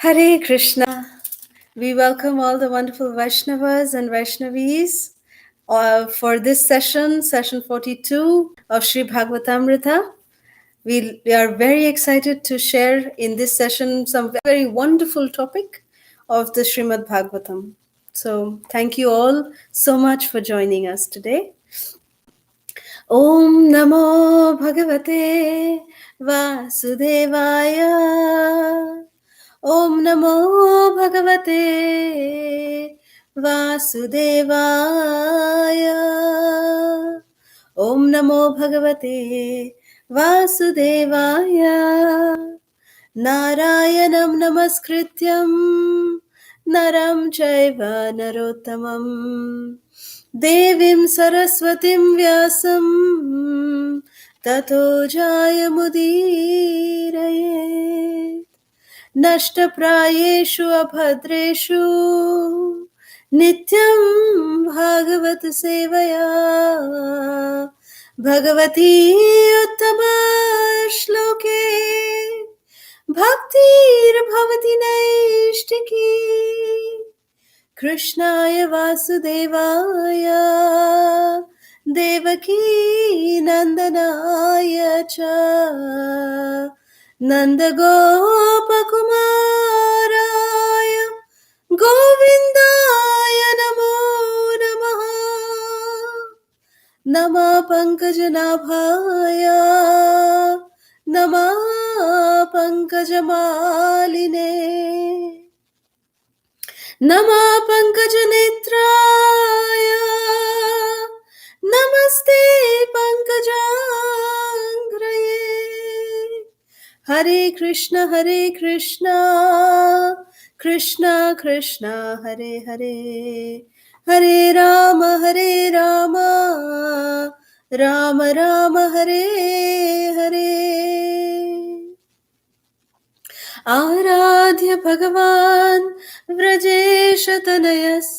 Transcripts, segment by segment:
Hare Krishna. We welcome all the wonderful Vaishnavas and Vaishnavis for this session 42 of Sri Bhagavatamrita. We are very excited to share in this session some very wonderful topic of the Srimad Bhagavatam. So thank you all so much for joining us today. Om Namo Bhagavate Vasudevaya. Om Namo Bhagavate Vasudevaya. Om Namo Bhagavate Vasudevaya. Narayanam Namaskrityam Naram Chaiva Narottamam Devim Saraswatim Vyasam Tato Jayamudiraye Nashtaprayeshu Abhadreshu Nityam Bhagavat Sevaya Bhagavati Uttama Shloke Bhaktir Bhavati Naishtiki Krishnaya Vasudevaya Devaki Nandanaya Cha Nandagopakumaraya Govindaya Namo Namaha Nama Pankajanabhaya Nama Pankajamaline Nama Pankajanetraya Namaste Pankajangraye Hare Krishna Krishna Krishna Hare Hare Hare Rama Rama Rama Hare Hare Aradhya Bhagavan Vrajeshatanayas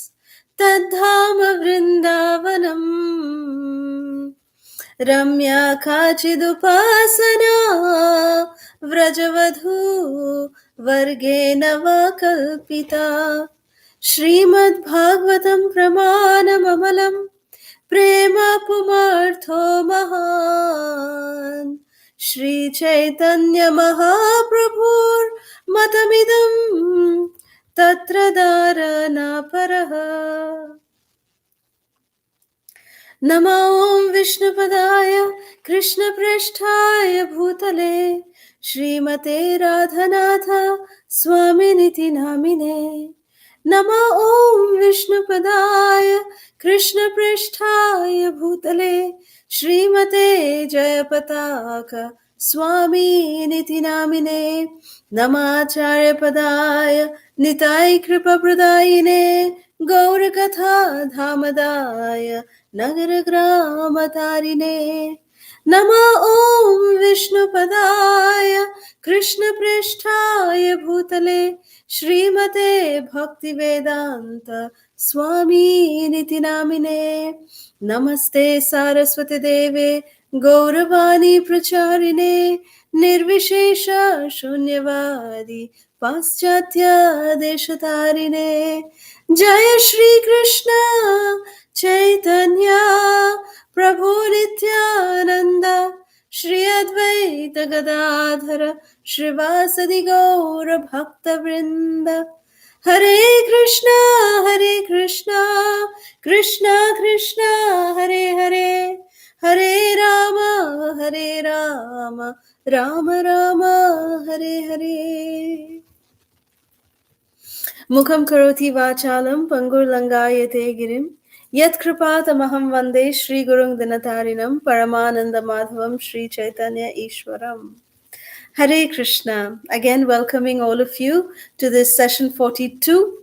Tadhama Vrindavanam Ramya Kachidupasana Vrajavadhu Vargena Vakalpita Srimad Bhagavatam Pramanam Amalam Prema Pumartho Mahan Shri Chaitanya Mahaprabhur Matamidam Tatra Dharana Paraha Nama Om Vishnupadaya Krishna Prishthaya Bhutale Srimate Radhanatha Swaminiti Namine Nama Om Vishnupadaya Krishna Prishthaya Bhutale Srimate Jayapataka Swami Niti Namine Namacharya Padaya Nitai Kripa Pradayine Gaurakatha Dhamadaya Nagaragramatarine Nama Om Vishnupadaya Krishna Prishthaya Bhutale Srimate Bhaktivedanta Swami Niti Namine Namaste Saraswati Deve Gauravani Pracharine Nirvishesha Shunyavadi Paschatya Deshatarine Jaya Shri Krishna Chaitanya Prabhu Nityananda Shri Advaita Gadadhara Shrivasadi Gaura Bhakta Vrinda Hare Krishna Krishna Krishna Hare Hare Hare Rama Rama Rama Hare Hare Mukham karoti vachalam pangur langayate girim Yat kripatamaham vande Shri Gurung Dinatarinam Paramananda Madhavam Shri Chaitanya Ishwaram. Hare Krishna. Again, welcoming all of you to this session 42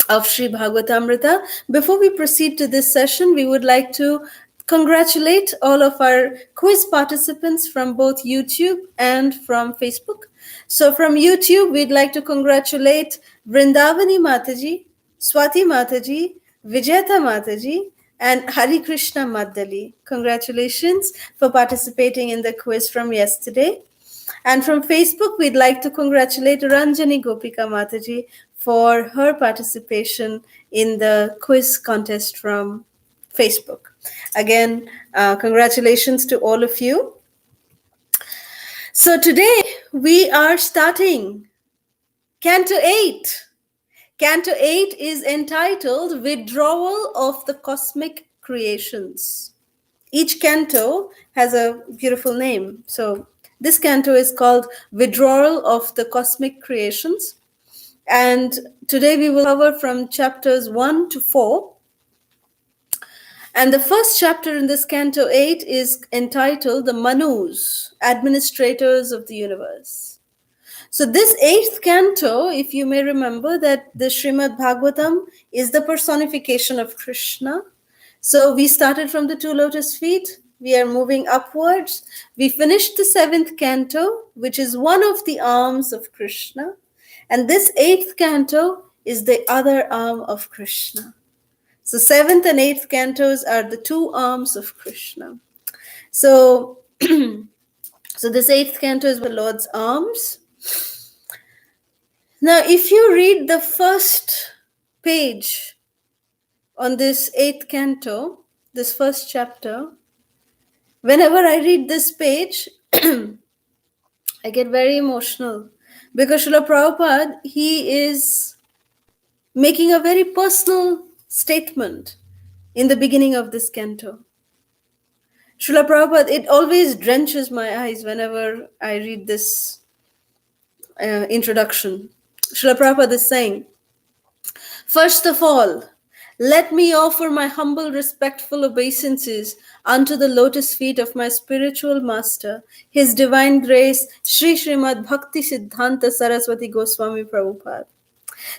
of Sri Bhagavatamrita. Before we proceed to this session, we would like to congratulate all of our quiz participants from both YouTube and from Facebook. So from YouTube, we'd like to congratulate Vrindavani Mataji, Swati Mataji, Vijayata Mataji, and Hari Krishna Maddali. Congratulations for participating in the quiz from yesterday. And from Facebook, we'd like to congratulate Ranjani Gopika Mataji for her participation in the quiz contest from Facebook. Again, congratulations to all of you. So today we are starting Canto 8. Canto 8 is entitled Withdrawal of the Cosmic Creations. Each canto has a beautiful name. So this canto is called Withdrawal of the Cosmic Creations. And today we will cover from chapters 1 to 4. And the first chapter in this canto 8 is entitled The Manus, Administrators of the Universe. So this 8th canto, if you may remember that the Srimad Bhagavatam is the personification of Krishna. So we started from the two lotus feet. We are moving upwards. We finished the 7th canto, which is one of the arms of Krishna. And this 8th canto is the other arm of Krishna. So 7th and 8th cantos are the two arms of Krishna. So, so this 8th canto is the Lord's arms. Now, if you read the first page on this 8th canto, this first chapter, whenever I read this page, I get very emotional because Srila Prabhupada, he is making a very personal statement in the beginning of this canto. Srila Prabhupada, it always drenches my eyes whenever I read this introduction. Srila Prabhupada is saying, first of all, let me offer my humble, respectful obeisances unto the lotus feet of my spiritual master, His Divine Grace, Sri Srimad Bhakti Siddhanta Saraswati Goswami Prabhupada.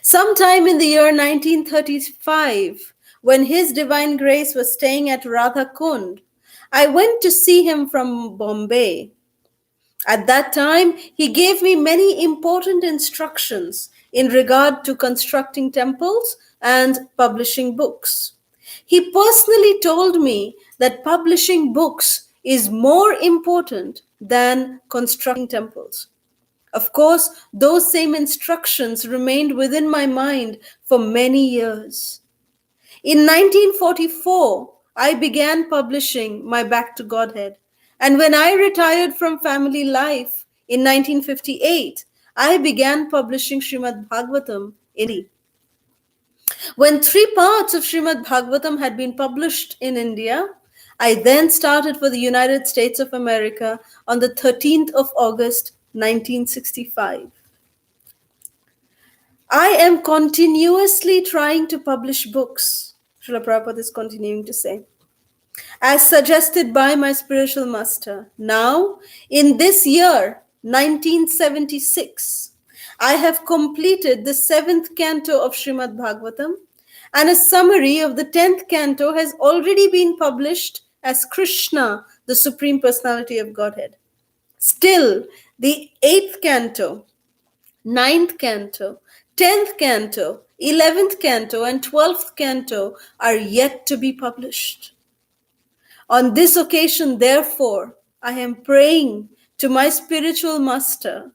Sometime in the year 1935, when His Divine Grace was staying at Radha Kund, I went to see him from Bombay. At that time, he gave me many important instructions in regard to constructing temples and publishing books. He personally told me that publishing books is more important than constructing temples. Of course, those same instructions remained within my mind for many years. In 1944, I began publishing my Back to Godhead. And when I retired from family life in 1958, I began publishing Srimad Bhagavatam in Hindi. When 3 parts of Srimad Bhagavatam had been published in India, I then started for the United States of America on the 13th of August, 1965. I am continuously trying to publish books, Srila Prabhupada is continuing to say, as suggested by my spiritual master. Now, in this year, 1976, I have completed the 7th canto of Srimad Bhagavatam, and a summary of the 10th canto has already been published as Krishna, the Supreme Personality of Godhead. Still, the 8th canto, 9th canto, 10th canto, 11th canto, and 12th canto are yet to be published. On this occasion, therefore, I am praying to my spiritual master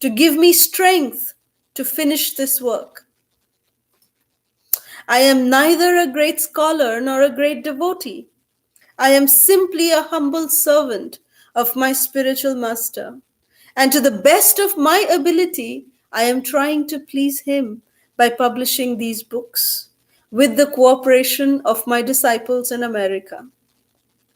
to give me strength to finish this work. I am neither a great scholar nor a great devotee. I am simply a humble servant of my spiritual master. And to the best of my ability, I am trying to please him by publishing these books with the cooperation of my disciples in America.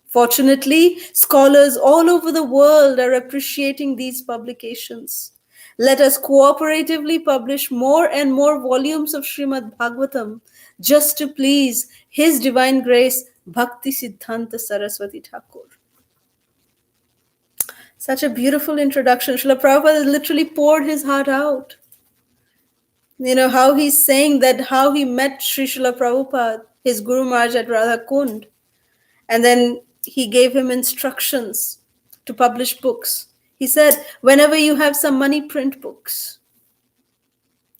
Fortunately, scholars all over the world are appreciating these publications. Let us cooperatively publish more and more volumes of Srimad Bhagavatam just to please His Divine Grace, Bhakti Siddhanta Saraswati Thakur. Such a beautiful introduction. Srila Prabhupada literally poured his heart out. You know, how he's saying that how he met Sri Srila Prabhupada, his Guru Maharaj at Radha Kund. And then he gave him instructions to publish books. He said, whenever you have some money, print books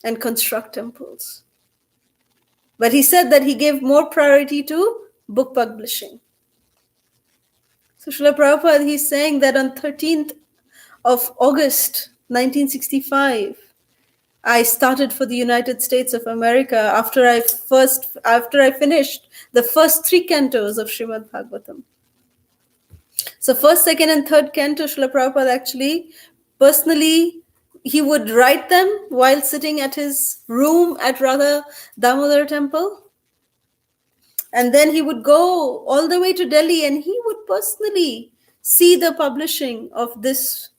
and construct temples. But he said that he gave more priority to book publishing. So Srila Prabhupada, he's saying that on 13th of August 1965, I started for the United States of America after I finished the first 3 cantos of Srimad Bhagavatam. So first, second, and third canto, Srila Prabhupada actually personally, he would write them while sitting at his room at Radha Damodar temple. And then he would go all the way to Delhi and he would personally see the publishing of this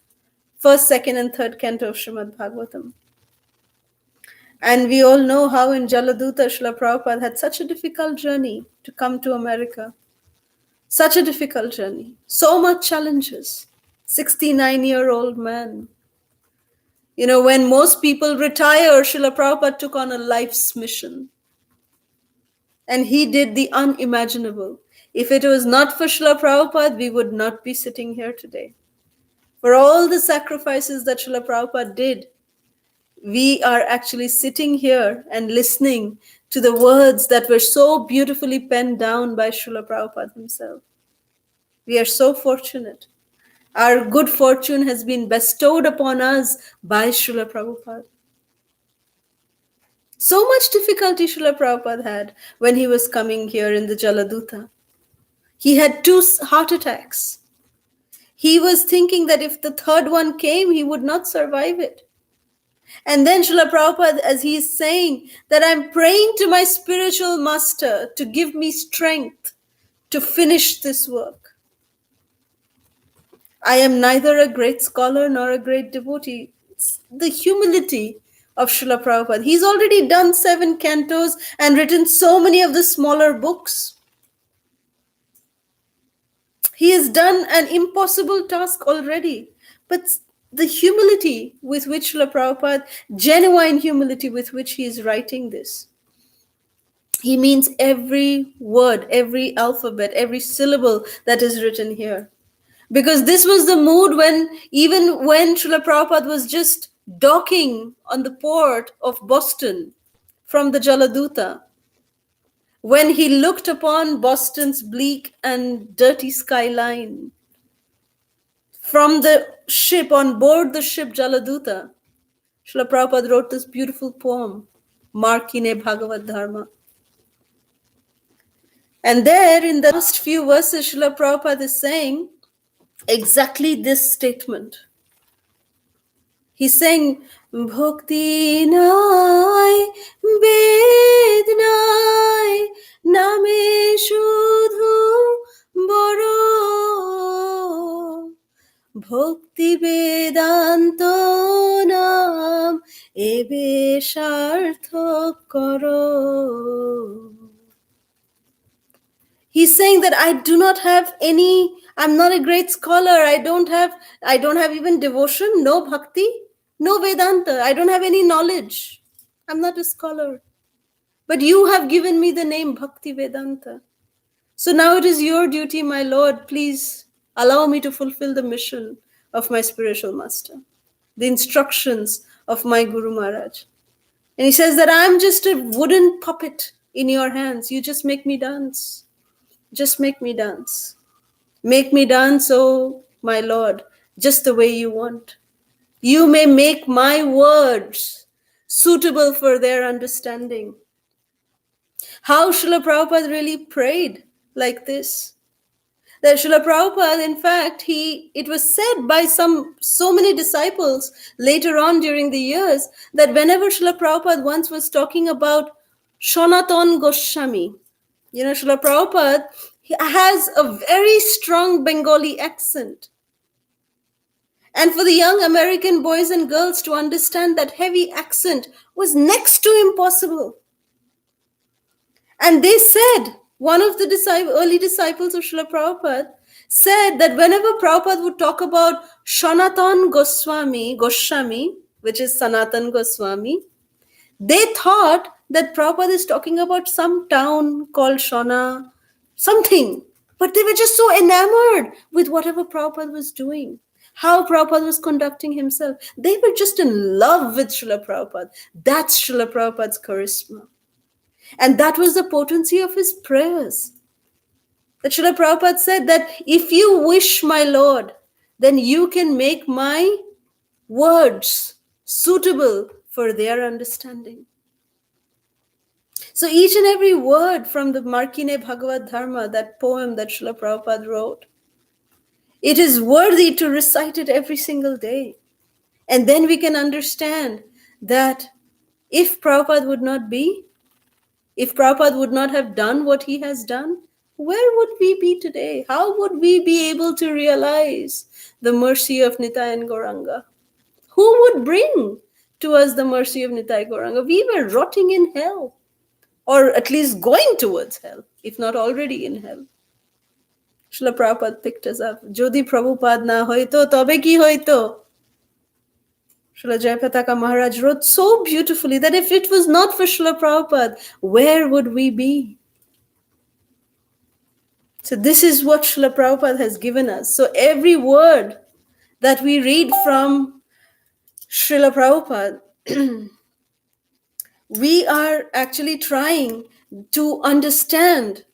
first, second, and third canto of Srimad Bhagavatam. And we all know how in Jaladuta, Srila Prabhupada had such a difficult journey to come to America. Such a difficult journey. So much challenges. 69-year-old man. You know, when most people retire, Srila Prabhupada took on a life's mission. And he did the unimaginable. If it was not for Srila Prabhupada, we would not be sitting here today. For all the sacrifices that Srila Prabhupada did, we are actually sitting here and listening to the words that were so beautifully penned down by Srila Prabhupada himself. We are so fortunate. Our good fortune has been bestowed upon us by Srila Prabhupada. So much difficulty Srila Prabhupada had when he was coming here in the Jaladuta. He had 2 heart attacks. He was thinking that if the third one came, he would not survive it. And then Srila Prabhupada, as he is saying, that I'm praying to my spiritual master to give me strength to finish this work. I am neither a great scholar nor a great devotee. It's the humility of Srila Prabhupada. He's already done 7 cantos and written so many of the smaller books. He has done an impossible task already. But the humility with which Srila Prabhupada, genuine humility with which he is writing this. He means every word, every alphabet, every syllable that is written here. Because this was the mood even when Srila Prabhupada was just docking on the port of Boston from the Jaladuta, when he looked upon Boston's bleak and dirty skyline from the ship, on board the ship Jaladuta, Srila Prabhupada wrote this beautiful poem, Markine Bhagavad Dharma. And there in the last few verses, Srila Prabhupada is saying exactly this statement. He's saying, Bhakti nai, Ved nai, Name Shudhu Boro, Bhakti Vedanto Nam, Ebe Sharthak Karo. He's saying that I'm not a great scholar. I don't have even devotion, no bhakti, no Vedanta. I don't have any knowledge. I'm not a scholar. But you have given me the name Bhakti Vedanta. So now it is your duty, my Lord. Please allow me to fulfill the mission of my spiritual master, the instructions of my Guru Maharaj. And he says that I'm just a wooden puppet in your hands. You just make me dance. Just make me dance. Make me dance, oh my Lord, just the way you want. You may make my words suitable for their understanding. How Srila Prabhupada really prayed like this. That Srila Prabhupada, in fact, it was said by so many disciples later on during the years that whenever Srila Prabhupada once was talking about Sanatana Goswami, Srila Prabhupada, he has a very strong Bengali accent. And for the young American boys and girls to understand that heavy accent was next to impossible. And they said, one of the early disciples of Srila Prabhupada said that whenever Prabhupada would talk about Sanatana Goswami, which is Sanatana Goswami, they thought that Prabhupada is talking about some town called Shana, something. But they were just so enamored with whatever Prabhupada was doing, how Prabhupada was conducting himself. They were just in love with Srila Prabhupada. That's Srila Prabhupada's charisma. And that was the potency of his prayers. That Srila Prabhupada said that if you wish, my Lord, then you can make my words suitable for their understanding. So each and every word from the Markine Bhagavad Dharma, that poem that Srila Prabhupada wrote, it is worthy to recite it every single day. And then we can understand that if Prabhupada would not be, if Prabhupada would not have done what he has done, where would we be today? How would we be able to realize the mercy of Nitai and Gauranga? Who would bring to us the mercy of Nitai Gauranga? We were rotting in hell, or at least going towards hell, if not already in hell. Srila Prabhupada picked us up. Jodi Prabhupada na hoito, tobe ki hoito. Srila Jayapataka Maharaj wrote so beautifully that if it was not for Srila Prabhupada, where would we be? So this is what Srila Prabhupada has given us. So every word that we read from Srila Prabhupada, we are actually trying to understand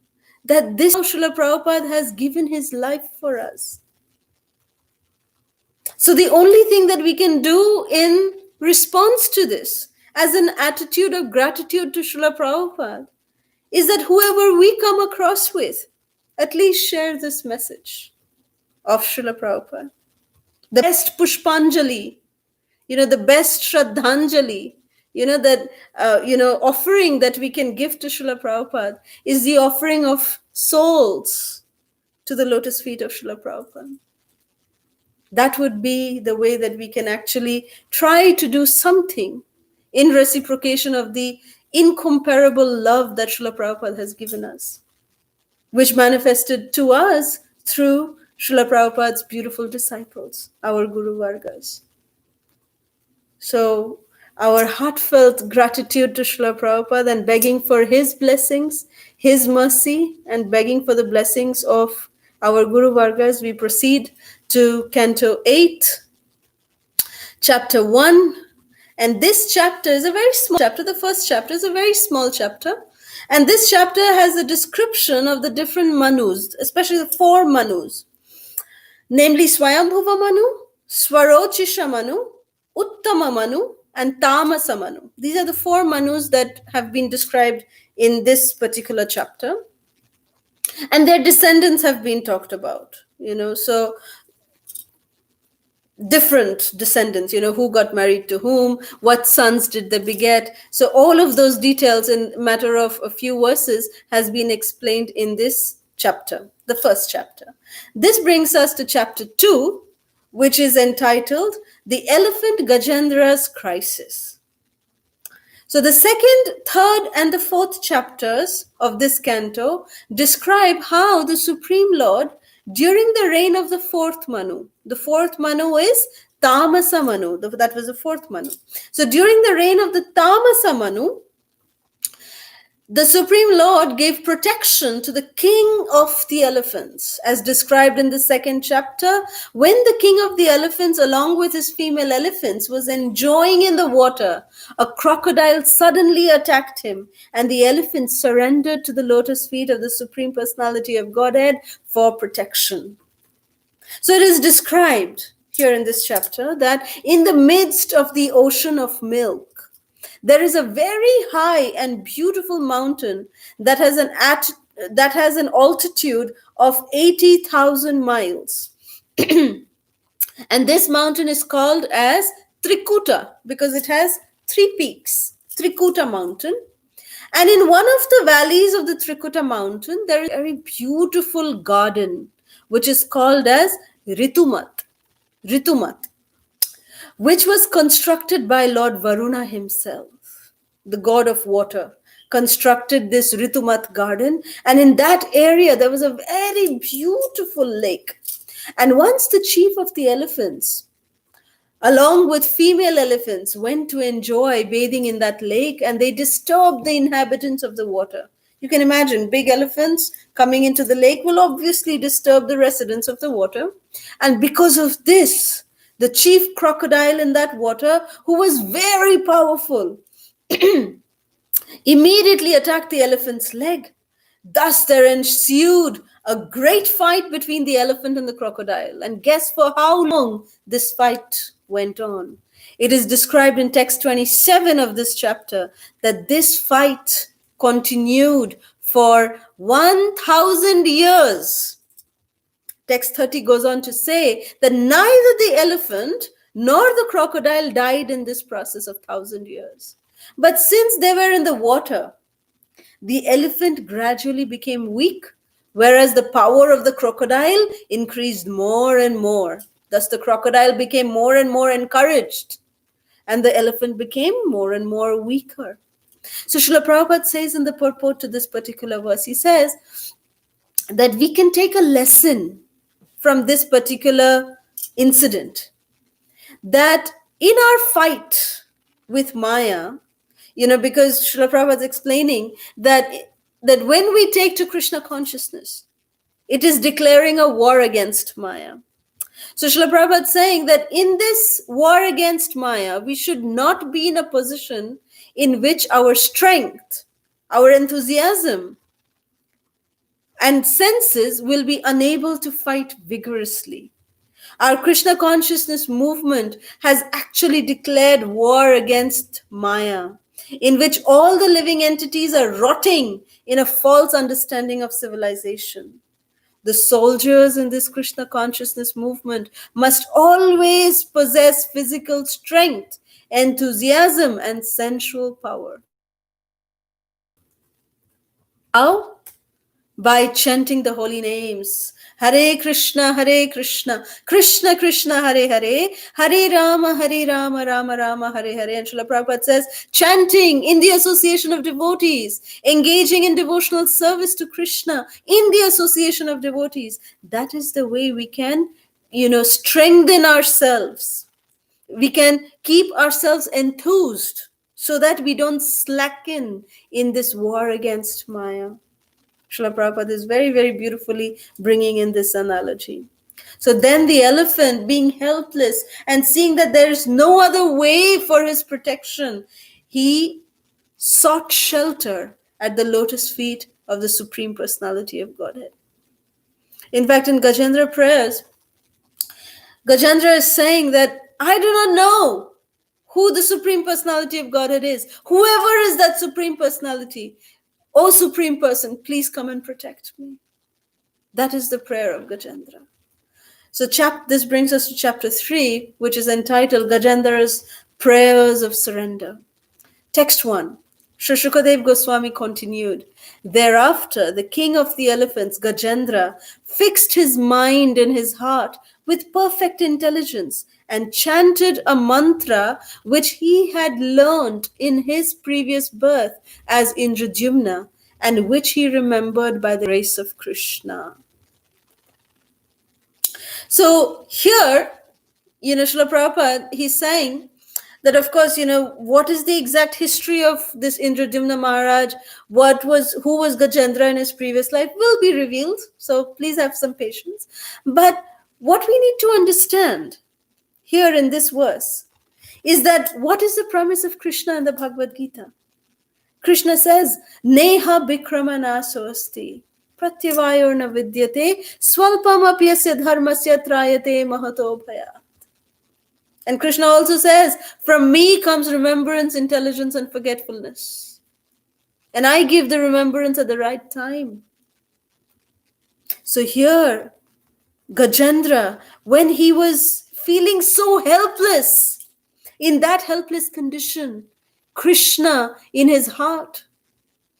that this Srila Prabhupada has given his life for us. So the only thing that we can do in response to this, as an attitude of gratitude to Srila Prabhupada, is that whoever we come across with, at least share this message of Srila Prabhupada. The best Pushpanjali, the best Shraddhanjali, that, offering that we can give to Srila Prabhupada is the offering of souls to the lotus feet of Srila Prabhupada. That would be the way that we can actually try to do something in reciprocation of the incomparable love that Srila Prabhupada has given us, which manifested to us through Srila Prabhupada's beautiful disciples, our Guru Vargas. So our heartfelt gratitude to Srila Prabhupada and begging for his blessings, his mercy, and begging for the blessings of our Guru Vargas, we proceed to Canto 8, Chapter 1. And this chapter is a very small chapter. The first chapter is a very small chapter. And this chapter has a description of the different Manus, especially the 4 Manus, namely Swayambhuva Manu, Swarochisha Manu, Uttama Manu, and Tamasa Manu. These are the 4 Manus that have been described in this particular chapter. And their descendants have been talked about, so different descendants, who got married to whom, what sons did they beget. So all of those details in a matter of a few verses has been explained in this chapter, the first chapter. This brings us to chapter 2, which is entitled The Elephant Gajendra's Crisis. So the second, third, and the fourth chapters of this canto describe how the Supreme Lord, during the reign of the 4th Manu, the 4th Manu is Tamasa Manu, that was the 4th Manu. So during the reign of the Tamasa Manu, the Supreme Lord gave protection to the king of the elephants, as described in the second chapter, when the king of the elephants, along with his female elephants, was enjoying in the water. A crocodile suddenly attacked him, and the elephants surrendered to the lotus feet of the Supreme Personality of Godhead for protection. So it is described here in this chapter that in the midst of the ocean of milk, there is a very high and beautiful mountain that has an altitude of 80,000 miles. And this mountain is called as Trikuta because it has 3 peaks, Trikuta mountain. And in one of the valleys of the Trikuta mountain, there is a very beautiful garden, which is called as Ritumat, which was constructed by Lord Varuna himself, the god of water, constructed this Ritumat garden. And in that area, there was a very beautiful lake. And once the chief of the elephants, along with female elephants, went to enjoy bathing in that lake, and they disturbed the inhabitants of the water. You can imagine big elephants coming into the lake will obviously disturb the residents of the water. And because of this, the chief crocodile in that water, who was very powerful, immediately attacked the elephant's leg. Thus there ensued a great fight between the elephant and the crocodile. And guess for how long this fight went on. It is described in text 27 of this chapter that this fight continued for 1,000 years. Text 30 goes on to say that neither the elephant nor the crocodile died in this process of 1,000 years. But since they were in the water, the elephant gradually became weak, whereas the power of the crocodile increased more and more. Thus, the crocodile became more and more encouraged, and the elephant became more and more weaker. So, Srila Prabhupada says in the purport to this particular verse, he says that we can take a lesson from this particular incident, that in our fight with Maya, because Srila Prabhupada is explaining that when we take to Krishna consciousness, it is declaring a war against Maya. So Srila Prabhupada is saying that in this war against Maya, we should not be in a position in which our strength, our enthusiasm, and senses will be unable to fight vigorously. Our Krishna consciousness movement has actually declared war against Maya, in which all the living entities are rotting in a false understanding of civilization. The soldiers in this Krishna consciousness movement must always possess physical strength, enthusiasm, and sensual power. How? By chanting the holy names. Hare Krishna, Krishna Krishna, Hare Hare, Hare Rama, Rama Rama, Hare Hare. And Srila Prabhupada says, chanting in the association of devotees, engaging in devotional service to Krishna in the association of devotees. That is the way we can, strengthen ourselves. We can keep ourselves enthused so that we don't slacken in this war against Maya. Srila Prabhupada is very, very beautifully bringing in this analogy. So then the elephant, being helpless and seeing that there is no other way for his protection, he sought shelter at the lotus feet of the Supreme Personality of Godhead. In fact, in Gajendra prayers, Gajendra is saying that I do not know who the Supreme Personality of Godhead is. Whoever is that Supreme Personality, O Supreme Person, please come and protect me. That is the prayer of Gajendra. So this brings us to chapter 3, which is entitled Gajendra's Prayers of Surrender. Text 1. Sri Shukadev Goswami continued, thereafter, the king of the elephants, Gajendra, fixed his mind in his heart with perfect intelligence and chanted a mantra which he had learned in his previous birth as Indradyumna and which he remembered by the grace of Krishna. So here, Srila Prabhupada, he's saying that, of course, what is the exact history of this Indradyumna Maharaj, who was Gajendra in his previous life will be revealed. So please have some patience. But what we need to understand here in this verse is that what is the promise of Krishna in the Bhagavad Gita? Krishna says, Neha Bikramana Soasti. Pratyavayorna vidyate swalpam apyasya dharmasya trayate mahato bhayat. And Krishna also says, from me comes remembrance, intelligence, and forgetfulness. And I give the remembrance at the right time. So here, Gajendra, when he was feeling so helpless, in that helpless condition, Krishna in his heart,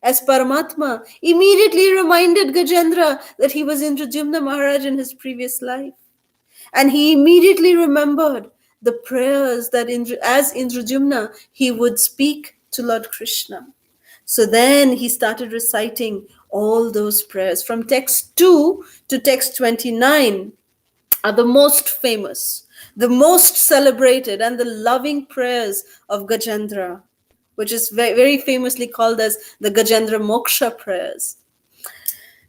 as Paramatma, immediately reminded Gajendra that he was Indradyumna Maharaj in his previous life. And he immediately remembered the prayers that as Indradyumna, he would speak to Lord Krishna. So then he started reciting all those prayers. From text 2 to text 29 are the most famous, the most celebrated, and the loving prayers of Gajendra, which is very, very famously called as the Gajendra Moksha prayers.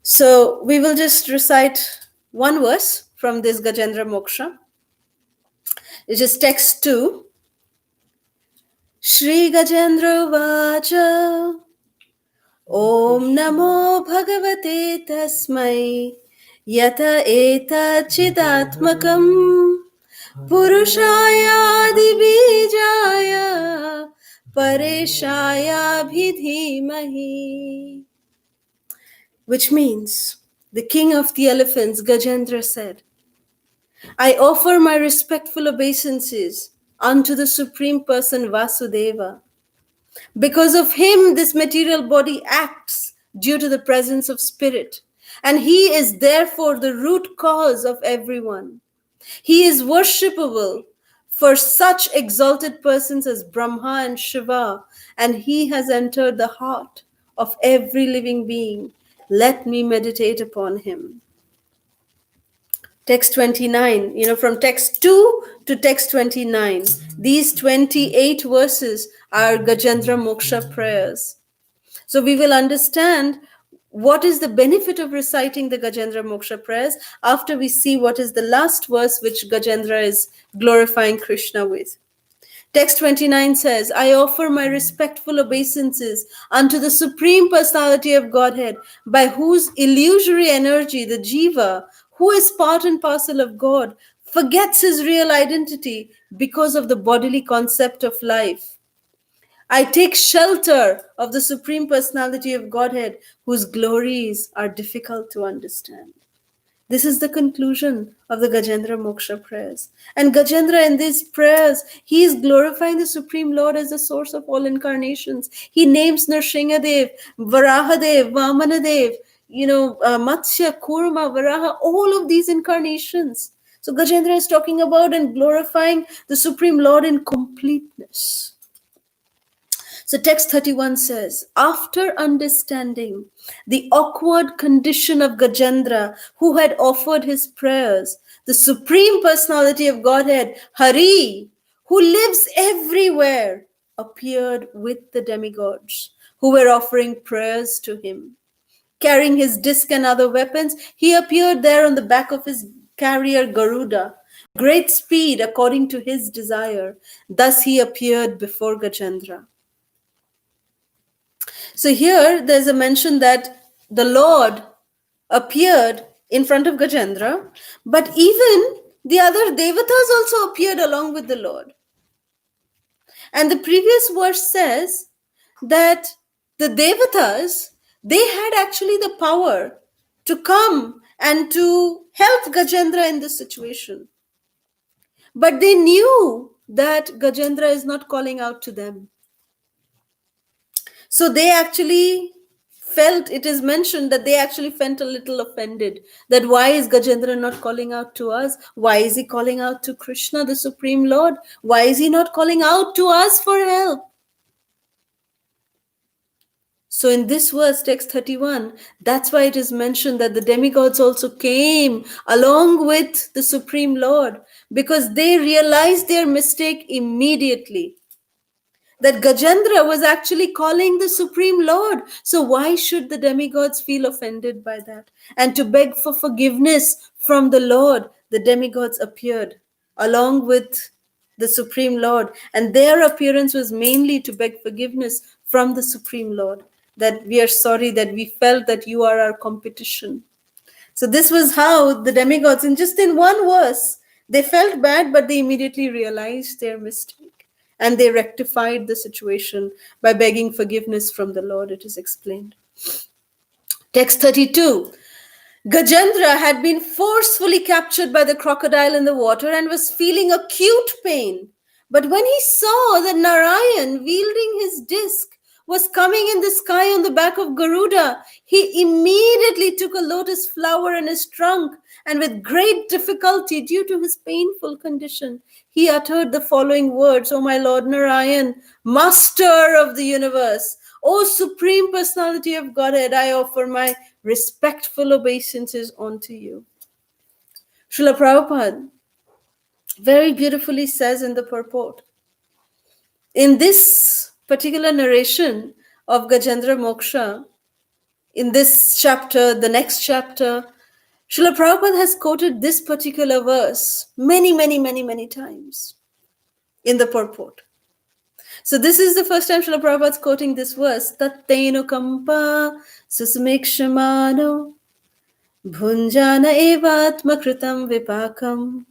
So we will just recite one verse from this Gajendra Moksha. It is text 2. Shri Gajendra Vacha Om Namo Bhagavate Tasmai Yata Eta Chidatmakam Purushaya Adibijaya Pareshaya Bhidhimahi. Which means, the king of the elephants, Gajendra, said, I offer my respectful obeisances unto the Supreme Person Vasudeva. Because of him, this material body acts due to the presence of spirit, and he is therefore the root cause of everyone. He is worshipable for such exalted persons as Brahma and Shiva, and he has entered the heart of every living being. Let me meditate upon him. Text 29, from text 2 to text 29, these 28 verses are Gajendra Moksha prayers. So we will understand what is the benefit of reciting the Gajendra Moksha prayers after we see what is the last verse which Gajendra is glorifying Krishna with. Text 29 says, I offer my respectful obeisances unto the Supreme Personality of Godhead, by whose illusory energy the Jiva, who is part and parcel of God, forgets his real identity because of the bodily concept of life. I take shelter of the Supreme Personality of Godhead, whose glories are difficult to understand. This is the conclusion of the Gajendra Moksha prayers. And Gajendra, in these prayers, he is glorifying the Supreme Lord as the source of all incarnations. He names Nrsingadev, Varahadev, Vamanadev, Matsya, Kurma, Varaha, all of these incarnations. So Gajendra is talking about and glorifying the Supreme Lord in completeness. So text 31 says, after understanding the awkward condition of Gajendra, who had offered his prayers, the Supreme Personality of Godhead, Hari, who lives everywhere, appeared with the demigods, who were offering prayers to him. Carrying his disc and other weapons, he appeared there on the back of his carrier Garuda, great speed according to his desire. Thus he appeared before Gajendra. So here there's a mention that the Lord appeared in front of Gajendra, but even the other devatas also appeared along with the Lord. And the previous verse says that the devatas, they had actually the power to come and to help Gajendra in this situation. But they knew that Gajendra is not calling out to them. So they actually felt, it is mentioned that they actually felt a little offended, that why is Gajendra not calling out to us? Why is he calling out to Krishna, the Supreme Lord? Why is he not calling out to us for help? So in this verse, text 31, that's why it is mentioned that the demigods also came along with the Supreme Lord, because they realized their mistake immediately. That Gajendra was actually calling the Supreme Lord. So why should the demigods feel offended by that? And to beg for forgiveness from the Lord, the demigods appeared along with the Supreme Lord. And their appearance was mainly to beg forgiveness from the Supreme Lord. That we are sorry that we felt that you are our competition. So this was how the demigods, in one verse, they felt bad, but they immediately realized their mistake. And they rectified the situation by begging forgiveness from the Lord, it is explained. Text 32. Gajendra had been forcefully captured by the crocodile in the water and was feeling acute pain. But when he saw that Narayan, wielding his disc, was coming in the sky on the back of Garuda, he immediately took a lotus flower in his trunk, and with great difficulty, due to his painful condition, he uttered the following words, O my Lord Narayan, Master of the universe, O Supreme Personality of Godhead, I offer my respectful obeisances unto you. Srila Prabhupada very beautifully says in the purport, in this particular narration of Gajendra Moksha, in this chapter, the next chapter, Srila Prabhupada has quoted this particular verse many, many, many, many times in the purport. So this is the first time Srila Prabhupada is quoting this verse. Tatteno kampa susmekshamano bhunjana evatma kritam vipakam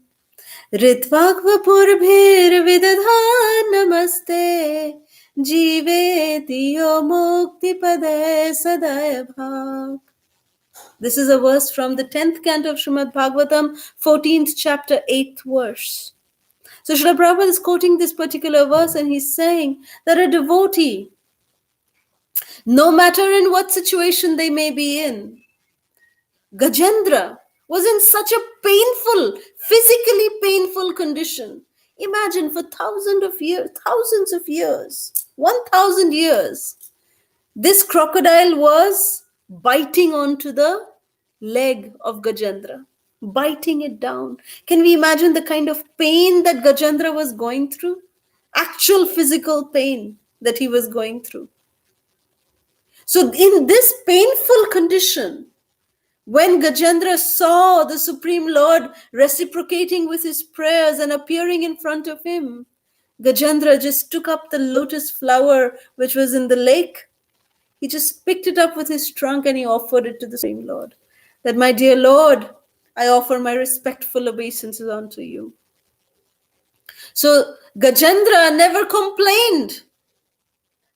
ritvakvapurabhir vidadhan namaste jive diyo mukti pade sadaya bhak. This is a verse from the 10th canto of Srimad Bhagavatam, 14th chapter, 8th verse. So Srila Prabhupada is quoting this particular verse and he's saying that a devotee, no matter in what situation they may be in, Gajendra was in such a painful, physically painful condition. Imagine for thousands of years, 1,000 years, this crocodile was biting onto the leg of Gajendra, biting it down. Can we imagine the kind of pain that Gajendra was going through? Actual physical pain that he was going through. So, in this painful condition, when Gajendra saw the Supreme Lord reciprocating with his prayers and appearing in front of him, Gajendra just took up the lotus flower which was in the lake. He just picked it up with his trunk and he offered it to the Supreme Lord. That, my dear Lord, I offer my respectful obeisances unto you. So Gajendra never complained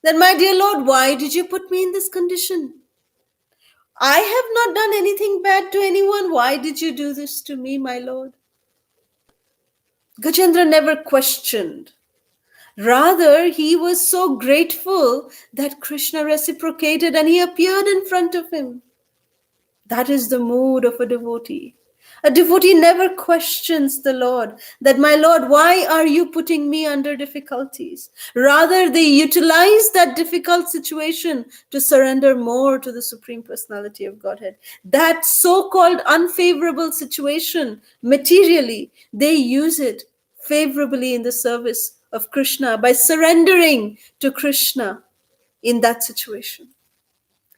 that, my dear Lord, why did you put me in this condition? I have not done anything bad to anyone. Why did you do this to me, my Lord? Gajendra never questioned. Rather, he was so grateful that Krishna reciprocated and he appeared in front of him. That is the mood of a devotee. A devotee never questions the Lord, that, my Lord, why are you putting me under difficulties? Rather, they utilize that difficult situation to surrender more to the Supreme Personality of Godhead. That so-called unfavorable situation, materially, they use it favorably in the service of Krishna by surrendering to Krishna in that situation.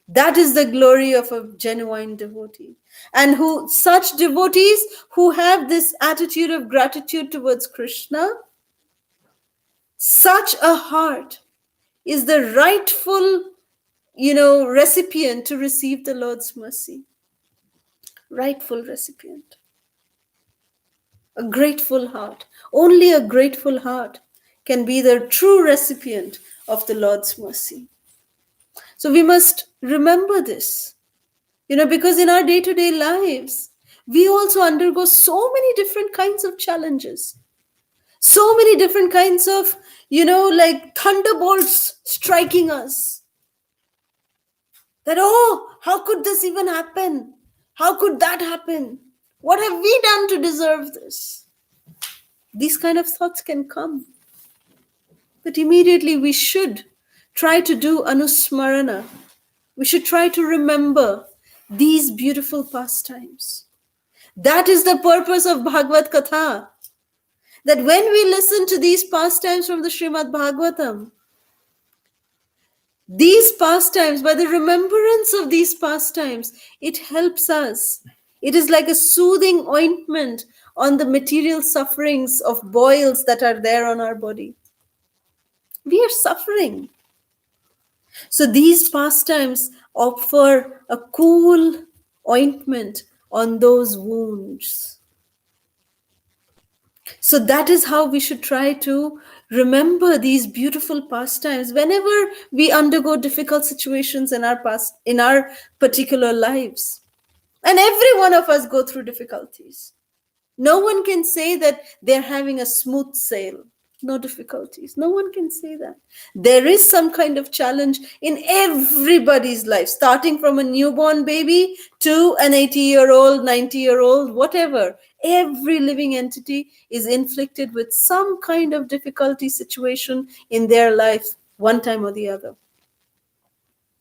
That is the glory of a genuine devotee. And such devotees who have this attitude of gratitude towards Krishna, such a heart is the rightful, recipient to receive the Lord's mercy. Rightful recipient. A grateful heart. Only a grateful heart can be the true recipient of the Lord's mercy. So we must remember this. Because in our day-to-day lives, we also undergo so many different kinds of challenges. So many different kinds of, like thunderbolts striking us. That, how could this even happen? How could that happen? What have we done to deserve this? These kind of thoughts can come. But immediately we should try to do anusmarana. We should try to remember these beautiful pastimes. That is the purpose of Bhagavad Katha. That when we listen to these pastimes from the Srimad Bhagavatam, these pastimes, by the remembrance of these pastimes, it helps us. It is like a soothing ointment on the material sufferings of boils that are there on our body. We are suffering. So these pastimes offer a cool ointment on those wounds. So that is how we should try to remember these beautiful pastimes whenever we undergo difficult situations in our particular lives. And every one of us go through difficulties. No one can say that they're having a smooth sail. No difficulties. No one can say that. There is some kind of challenge in everybody's life, starting from a newborn baby to an 80-year-old, 90-year-old, whatever. Every living entity is inflicted with some kind of difficulty situation in their life, one time or the other.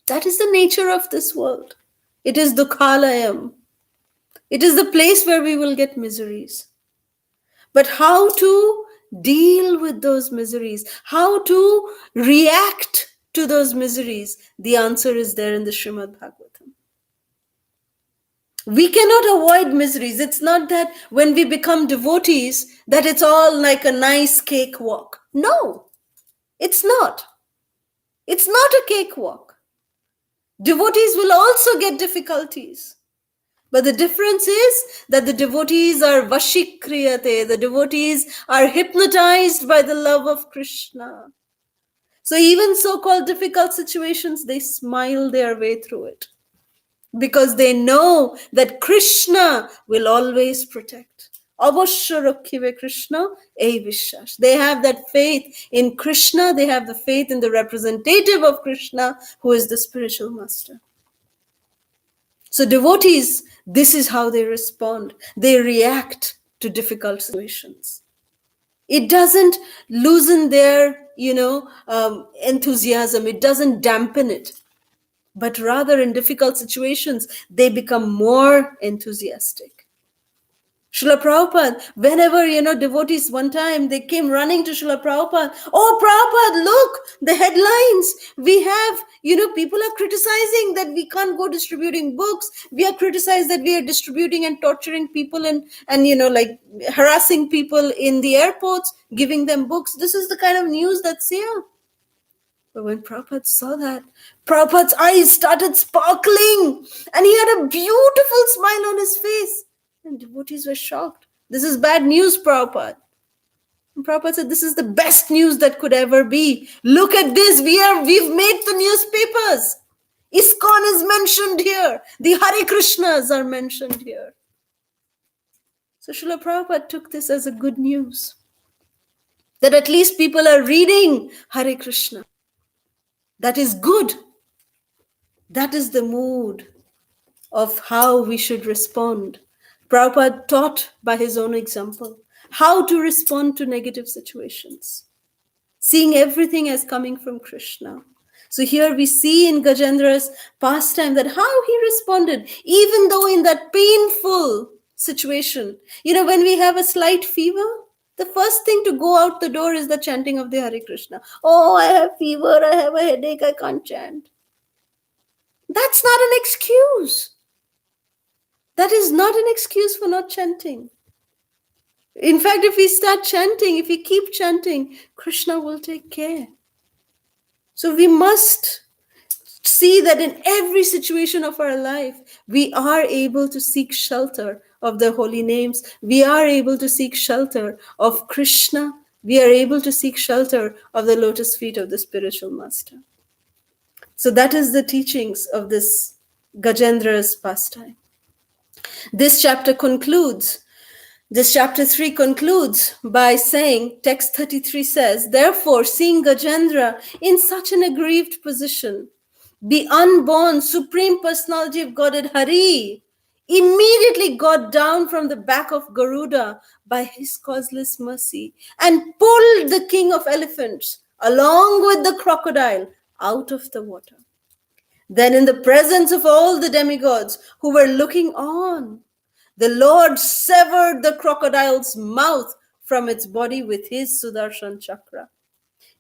That is the nature of this world. It is dukhalayam. It is the place where we will get miseries. But how to deal with those miseries, how to react to those miseries, the answer is there in the Srimad Bhagavatam. We cannot avoid miseries. It's not that when we become devotees, that it's all like a nice cakewalk. No. It's not. It's not a cakewalk. Devotees will also get difficulties. But the difference is that the devotees are vashikriyate, the devotees are hypnotized by the love of Krishna. So even so-called difficult situations, they smile their way through it because they know that Krishna will always protect. Avashya rakhive Krishna ei vishwas. They have that faith in Krishna, they have the faith in the representative of Krishna, who is the spiritual master. So devotees, this is how they respond. They react to difficult situations. It doesn't loosen their, enthusiasm. It doesn't dampen it. But rather in difficult situations, they become more enthusiastic. Srila Prabhupada, whenever, devotees one time, they came running to Srila Prabhupada. Oh, Prabhupada, look, the headlines. We have, people are criticizing that we can't go distributing books. We are criticized that we are distributing and torturing people and harassing people in the airports, giving them books. This is the kind of news that's here. But when Prabhupada saw that, Prabhupada's eyes started sparkling and he had a beautiful smile on his face. And devotees were shocked. This is bad news, Prabhupada. And Prabhupada said, this is the best news that could ever be. Look at this. We've made the newspapers. ISKCON is mentioned here. The Hare Krishnas are mentioned here. So Srila Prabhupada took this as a good news. That at least people are reading Hare Krishna. That is good. That is the mood of how we should respond. Prabhupada taught by his own example how to respond to negative situations, seeing everything as coming from Krishna. So here we see in Gajendra's pastime that how he responded, even though in that painful situation, when we have a slight fever, the first thing to go out the door is the chanting of the Hare Krishna. Oh, I have fever, I have a headache, I can't chant. That's not an excuse. That is not an excuse for not chanting. In fact, if we start chanting, if we keep chanting, Krishna will take care. So we must see that in every situation of our life, we are able to seek shelter of the holy names. We are able to seek shelter of Krishna. We are able to seek shelter of the lotus feet of the spiritual master. So that is the teachings of this Gajendra's pastime. This chapter 3 concludes by saying, text 33 says, therefore, seeing Gajendra in such an aggrieved position, the unborn Supreme Personality of Godhead Hari immediately got down from the back of Garuda by his causeless mercy and pulled the king of elephants along with the crocodile out of the water. Then in the presence of all the demigods who were looking on, the Lord severed the crocodile's mouth from its body with his Sudarshan Chakra.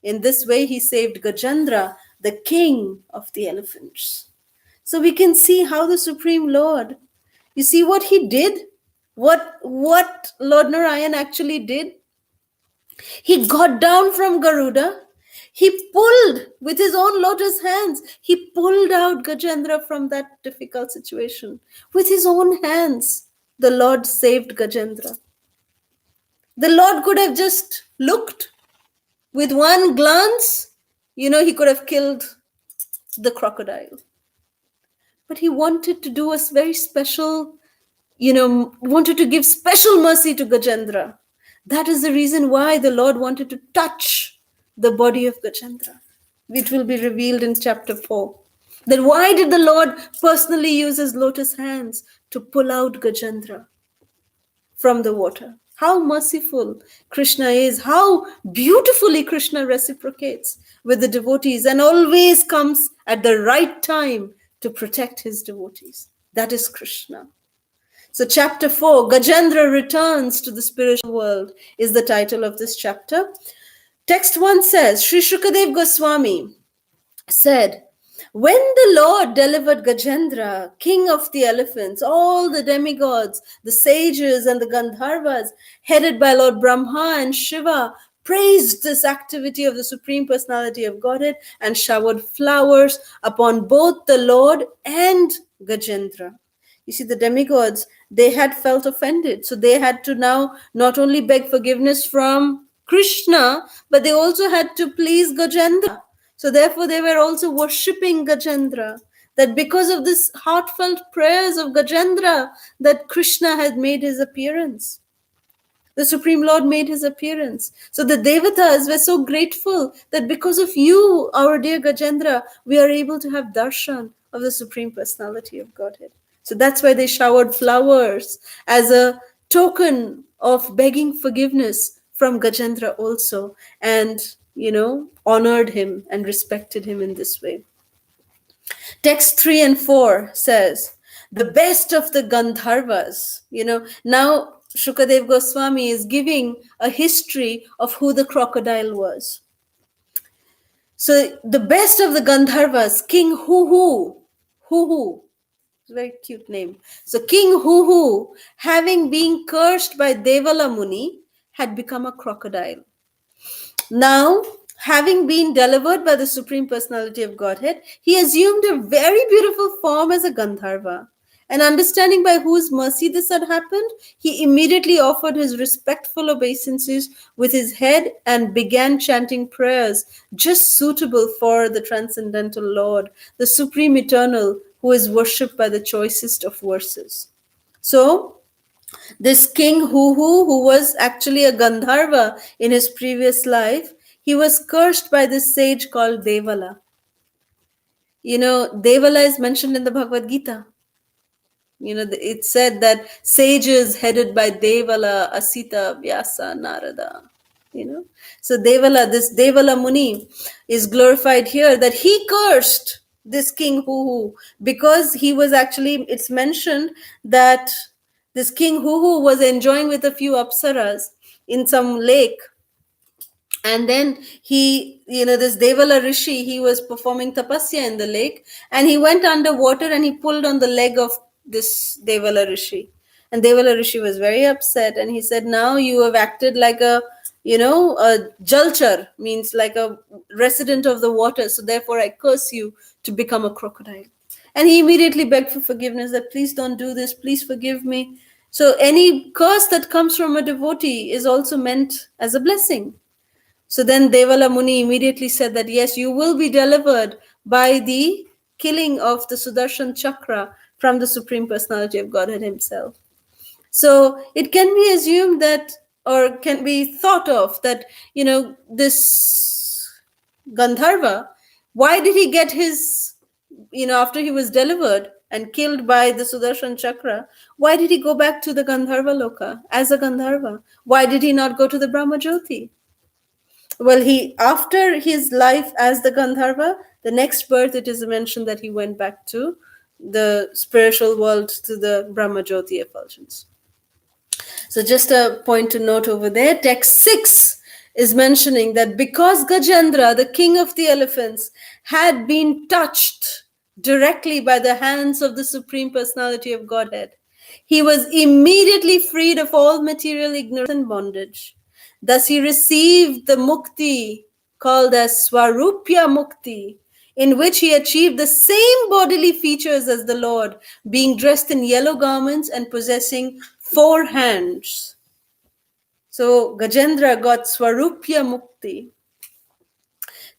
In this way, he saved Gajendra, the king of the elephants. So we can see how the Supreme Lord, you see what he did? What Lord Narayan actually did? He got down from Garuda. He pulled with his own lotus hands. He pulled out Gajendra from that difficult situation. With his own hands, the Lord saved Gajendra. The Lord could have just looked. With one glance, he could have killed the crocodile. But he wanted to do a very special, wanted to give special mercy to Gajendra. That is the reason why the Lord wanted to touch the body of Gajendra. It will be revealed in chapter 4. Then why did the Lord personally use his lotus hands to pull out Gajendra from the water? How merciful Krishna is, how beautifully Krishna reciprocates with the devotees and always comes at the right time to protect his devotees. That is Krishna. So chapter 4, Gajendra returns to the spiritual world, is the title of this chapter. Text 1 says, Sri Shukadev Goswami said, when the Lord delivered Gajendra, king of the elephants, all the demigods, the sages and the Gandharvas, headed by Lord Brahma and Shiva, praised this activity of the Supreme Personality of Godhead and showered flowers upon both the Lord and Gajendra. You see, the demigods, they had felt offended. So they had to now not only beg forgiveness from Krishna, but they also had to please Gajendra. So therefore, they were also worshipping Gajendra. That because of this heartfelt prayers of Gajendra, that Krishna had made his appearance. The Supreme Lord made his appearance. So the Devatas were so grateful that because of you, our dear Gajendra, we are able to have darshan of the Supreme Personality of Godhead. So that's why they showered flowers as a token of begging forgiveness from Gajendra also, and, honored him and respected him in this way. Text 3 and 4 says, the best of the Gandharvas. Now Shukadev Goswami is giving a history of who the crocodile was. So the best of the Gandharvas, King Huhu, very cute name. So King Huhu, having been cursed by Devala Muni, had become a crocodile. Now, having been delivered by the Supreme Personality of Godhead, he assumed a very beautiful form as a Gandharva. And understanding by whose mercy this had happened, he immediately offered his respectful obeisances with his head and began chanting prayers just suitable for the Transcendental Lord, the Supreme Eternal, who is worshipped by the choicest of verses. So, this King Huhu, who was actually a Gandharva in his previous life, he was cursed by this sage called Devala. Devala is mentioned in the Bhagavad Gita. It said that sages headed by Devala, Asita, Vyasa, Narada. So this Devala Muni is glorified here that he cursed this King Huhu because he was actually, it's mentioned that this King Huhu was enjoying with a few apsaras in some lake. And then this Devala Rishi, he was performing tapasya in the lake, and he went underwater and he pulled on the leg of this Devala Rishi. And Devala Rishi was very upset, and he said, now you have acted like a jalchar, means like a resident of the water, so therefore I curse you to become a crocodile. And he immediately begged for forgiveness, that please don't do this, please forgive me. So any curse that comes from a devotee is also meant as a blessing. So then Devala Muni immediately said that, yes, you will be delivered by the killing of the Sudarshan Chakra from the Supreme Personality of Godhead himself. So it can be assumed that, or can be thought of that, this Gandharva, why did he get his, after he was delivered and killed by the Sudarshan Chakra, why did he go back to the Gandharva Loka as a Gandharva? Why did he not go to the Brahma Jyoti? Well, after his life as the Gandharva, the next birth, it is mentioned that he went back to the spiritual world, to the Brahma Jyoti effulgence. So just a point to note over there, text 6 is mentioning that because Gajendra, the king of the elephants, had been touched directly by the hands of the Supreme Personality of Godhead, he was immediately freed of all material ignorance and bondage. Thus he received the mukti called as Swarupya Mukti, in which he achieved the same bodily features as the Lord, being dressed in yellow garments and possessing 4 hands. So Gajendra got Swarupya Mukti.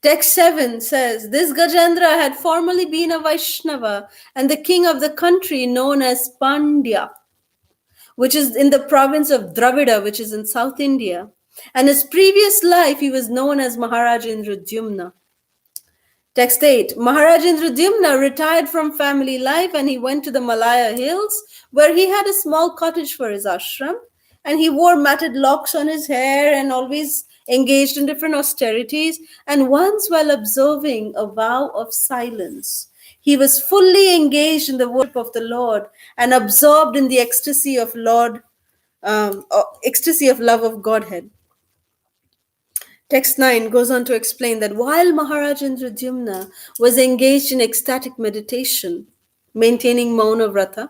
Text 7 says, this Gajendra had formerly been a Vaishnava and the king of the country known as Pandya, which is in the province of Dravida, which is in South India. And his previous life, he was known as Maharaj Indradyumna. Text 8, Maharaj Indradyumna retired from family life and he went to the Malaya hills where he had a small cottage for his ashram, and he wore matted locks on his hair and always engaged in different austerities. And once, while observing a vow of silence, he was fully engaged in the worship of the Lord and absorbed in the ecstasy of ecstasy of love of Godhead. Text 9 goes on to explain that while Maharaj Indradyumna was engaged in ecstatic meditation, maintaining Mauna Vrata,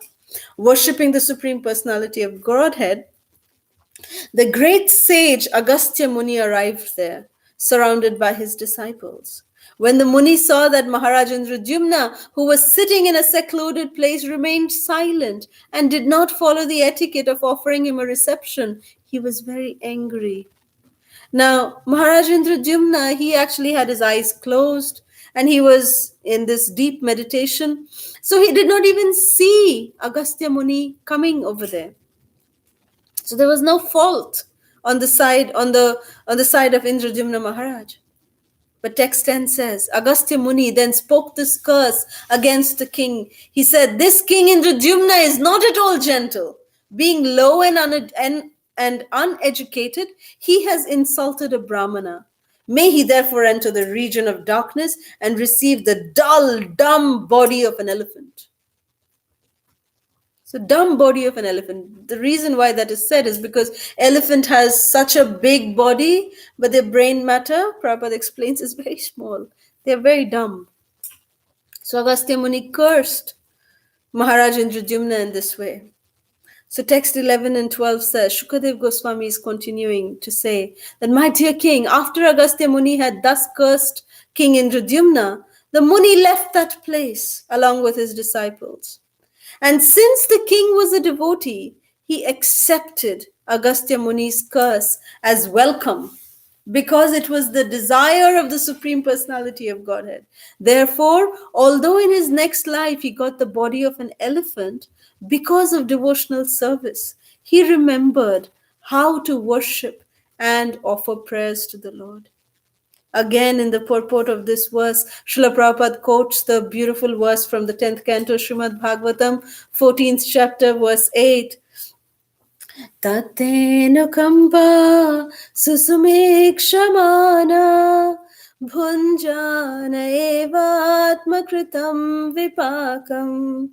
worshipping the Supreme Personality of Godhead, The great sage Agastya Muni arrived there, surrounded by his disciples. When the Muni saw that Maharaj Indradyumna, who was sitting in a secluded place, remained silent and did not follow the etiquette of offering him a reception, he was very angry. Now, Maharaj Indradyumna, he actually had his eyes closed and he was in this deep meditation. So he did not even see Agastya Muni coming over there. So there was no fault on the side of Indradyumna Maharaj. But text 10 says, Agastya Muni then spoke this curse against the king. He said, "This king Indradyumna is not at all gentle. Being low and uneducated, he has insulted a Brahmana. May he therefore enter the region of darkness and receive the dull, dumb body of an elephant." So dumb body of an elephant. The reason why that is said is because elephant has such a big body, but their brain matter, Prabhupada explains, is very small. They're very dumb. So Agastya Muni cursed Maharaj Indradyumna in this way. So text 11 and 12 says, Shukadev Goswami is continuing to say that, "My dear king, after Agastya Muni had thus cursed King Indradyumna, the Muni left that place along with his disciples. And since the king was a devotee, he accepted Agastya Muni's curse as welcome because it was the desire of the Supreme Personality of Godhead. Therefore, although in his next life he got the body of an elephant, because of devotional service, he remembered how to worship and offer prayers to the Lord." Again, in the purport of this verse, Srila Prabhupada quotes the beautiful verse from the 10th Canto of Srimad Bhagavatam, 14th chapter, verse 8. Tatena kamba susumekshamana bhunjana evatmakritam vipakam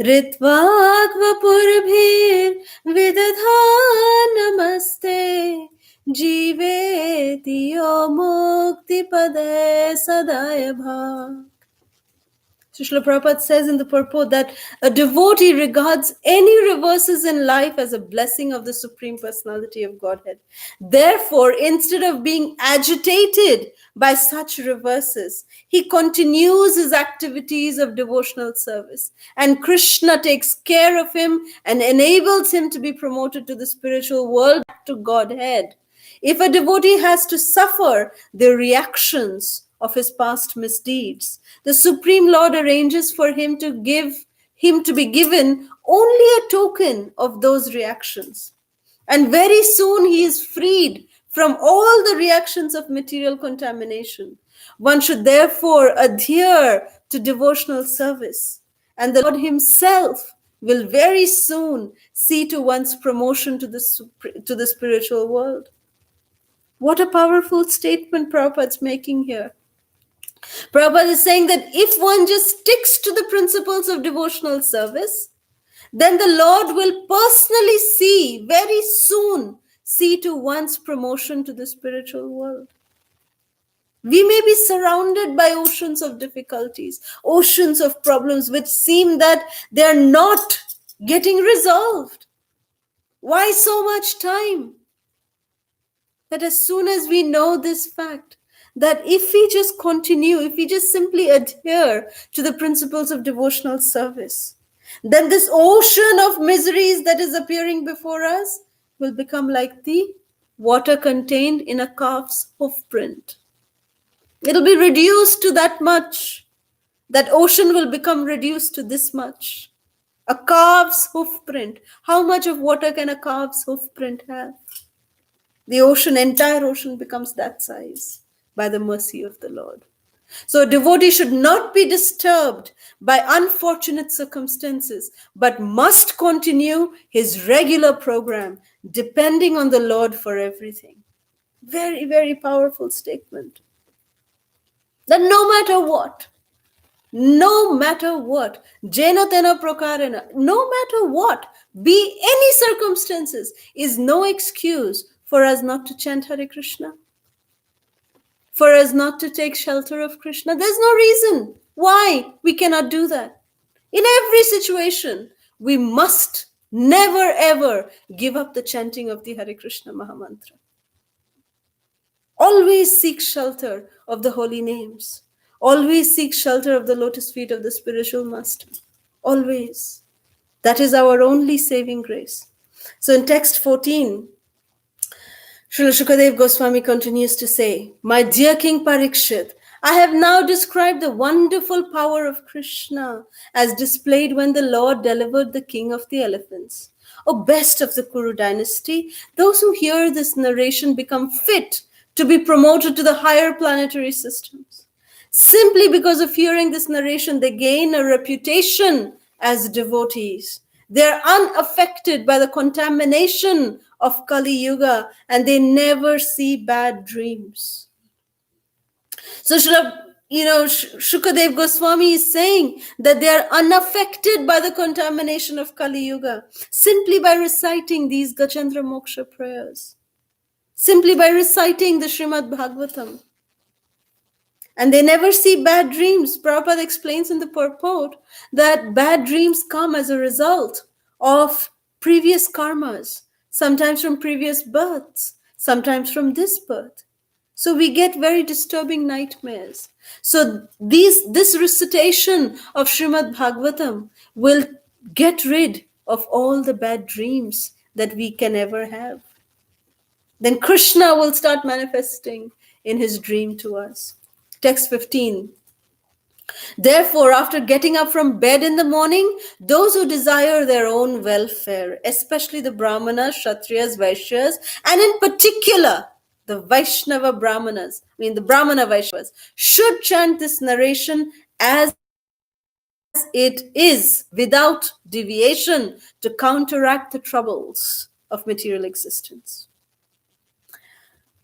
ritvakvapurabhir vidadhan namaste Jiveti yo mukti pade sadaya bha. So Srila Prabhupada says in the purport that a devotee regards any reverses in life as a blessing of the Supreme Personality of Godhead. Therefore, instead of being agitated by such reverses, he continues his activities of devotional service. And Krishna takes care of him and enables him to be promoted to the spiritual world, to Godhead. If a devotee has to suffer the reactions of his past misdeeds, the Supreme Lord arranges for him to be given only a token of those reactions. And very soon he is freed from all the reactions of material contamination. One should therefore adhere to devotional service, and the Lord himself will very soon see to one's promotion to the spiritual world. What a powerful statement Prabhupada's making here. Prabhupada is saying that if one just sticks to the principles of devotional service, then the Lord will personally very soon see to one's promotion to the spiritual world. We may be surrounded by oceans of difficulties, oceans of problems which seem that they're not getting resolved. Why so much time? That as soon as we know this fact, that if we just continue, if we just simply adhere to the principles of devotional service, then this ocean of miseries that is appearing before us will become like the water contained in a calf's hoof print. It'll be reduced to that much. That ocean will become reduced to this much. A calf's hoof print. How much of water can a calf's hoof print have? The entire ocean becomes that size by the mercy of the Lord. So a devotee should not be disturbed by unfortunate circumstances, but must continue his regular program, depending on the Lord for everything. Very, very powerful statement. That no matter what, jena tena prakarena, no matter what, be any circumstances, is no excuse for us not to chant Hare Krishna, for us not to take shelter of Krishna. There's no reason why we cannot do that. In every situation, we must Never ever give up the chanting of the Hare Krishna Mahamantra. Always seek shelter of the holy names. Always seek shelter of the lotus feet of the spiritual master. Always. That is our only saving grace. So in text 14, Srila Shukadev Goswami continues to say, "My dear King Parikshit, I have now described the wonderful power of Krishna as displayed when the Lord delivered the king of the elephants. O best of the Kuru dynasty, those who hear this narration become fit to be promoted to the higher planetary systems. Simply because of hearing this narration, they gain a reputation as devotees. They are unaffected by the contamination of Kali Yuga and they never see bad dreams." So, Shukadev Goswami is saying that they are unaffected by the contamination of Kali Yuga simply by reciting these Gajendra Moksha prayers, simply by reciting the Srimad Bhagavatam. And they never see bad dreams. Prabhupada explains in the purport that bad dreams come as a result of previous karmas, sometimes from previous births, sometimes from this birth. So we get very disturbing nightmares. So this recitation of Srimad Bhagavatam will get rid of all the bad dreams that we can ever have. Then Krishna will start manifesting in his dream to us. Text 15. Therefore, after getting up from bed in the morning, those who desire their own welfare, especially the Brahmanas, Kshatriyas, Vaishyas, and in particular the Vaishnava Brahmanas, the Brahmana Vaishnavas, should chant this narration as it is, without deviation, to counteract the troubles of material existence.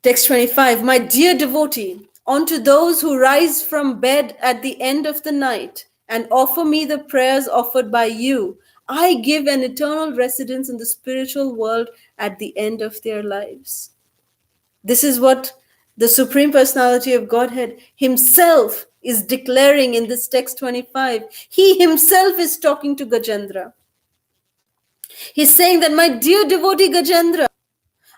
Text 25. My dear devotee, unto those who rise from bed at the end of the night and offer me the prayers offered by you, I give an eternal residence in the spiritual world at the end of their lives. This is what the Supreme Personality of Godhead himself is declaring in this text 25. He himself is talking to Gajendra. He's saying that, my dear devotee Gajendra,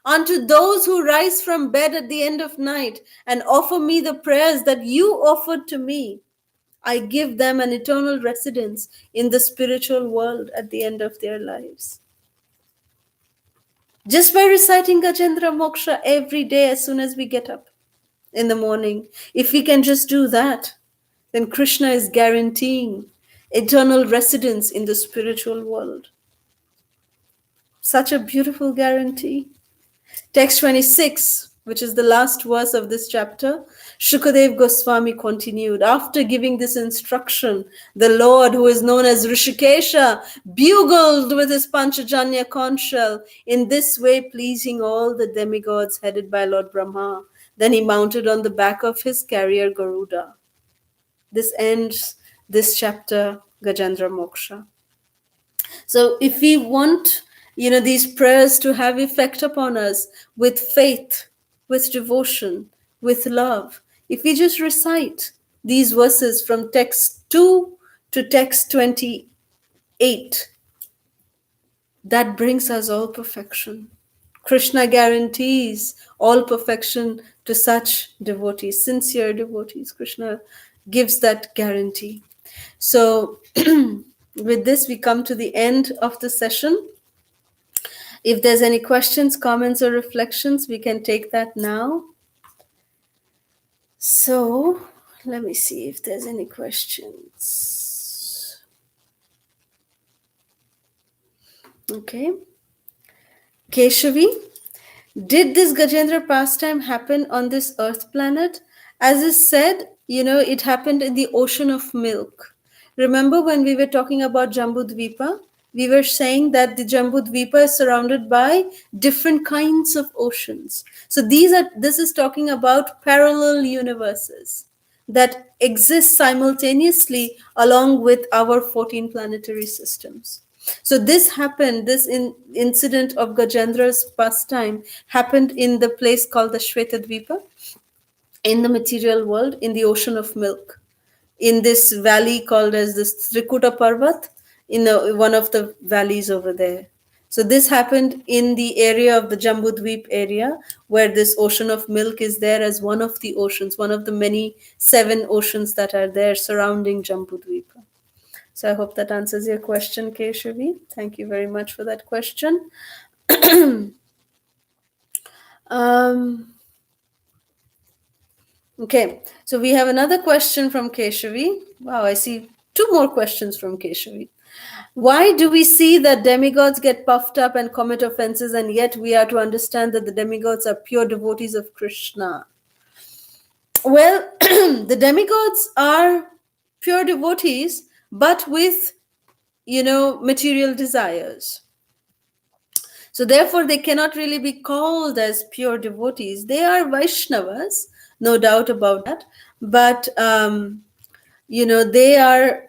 unto those who rise from bed at the end of night and offer me the prayers that you offered to me, I give them an eternal residence in the spiritual world at the end of their lives. Just by reciting Gajendra Moksha every day as soon as we get up in the morning, if we can just do that, then Krishna is guaranteeing eternal residence in the spiritual world. Such a beautiful guarantee. Text 26, which is the last verse of this chapter, Shukadev Goswami continued, after giving this instruction, the Lord, who is known as Rishikesha, bugled with his Panchajanya conch shell, in this way pleasing all the demigods headed by Lord Brahma. Then he mounted on the back of his carrier Garuda. This ends this chapter, Gajendra Moksha. So if we want these prayers to have effect upon us with faith, with devotion, with love, if we just recite these verses from text 2 to text 28, that brings us all perfection. Krishna guarantees all perfection to such devotees, sincere devotees. Krishna gives that guarantee. So with this, we come to the end of the session. If there's any questions, comments, or reflections, we can take that now. So let me see if there's any questions. Okay. Keshavi, did this Gajendra pastime happen on this earth planet? As is said, it happened in the ocean of milk. Remember when we were talking about Jambudvipa? We were saying that the Jambudvipa is surrounded by different kinds of oceans. So this is talking about parallel universes that exist simultaneously along with our 14 planetary systems. So this incident of Gajendra's pastime happened in the place called the Shvetadvipa, in the material world, in the ocean of milk, in this valley called as the Trikuta Parvat, in one of the valleys over there. So this happened in the area of the Jambudweep area, where this ocean of milk is there as one of the oceans, one of the many 7 oceans that are there surrounding Jambudweep. So I hope that answers your question, Keshavi. Thank you very much for that question. Okay, so we have another question from Keshavi. Wow, I see 2 more questions from Keshavi. Why do we see that demigods get puffed up and commit offenses, and yet we are to understand that the demigods are pure devotees of Krishna? Well, the demigods are pure devotees, but with, material desires. So therefore, they cannot really be called as pure devotees. They are Vaishnavas, no doubt about that. But, they are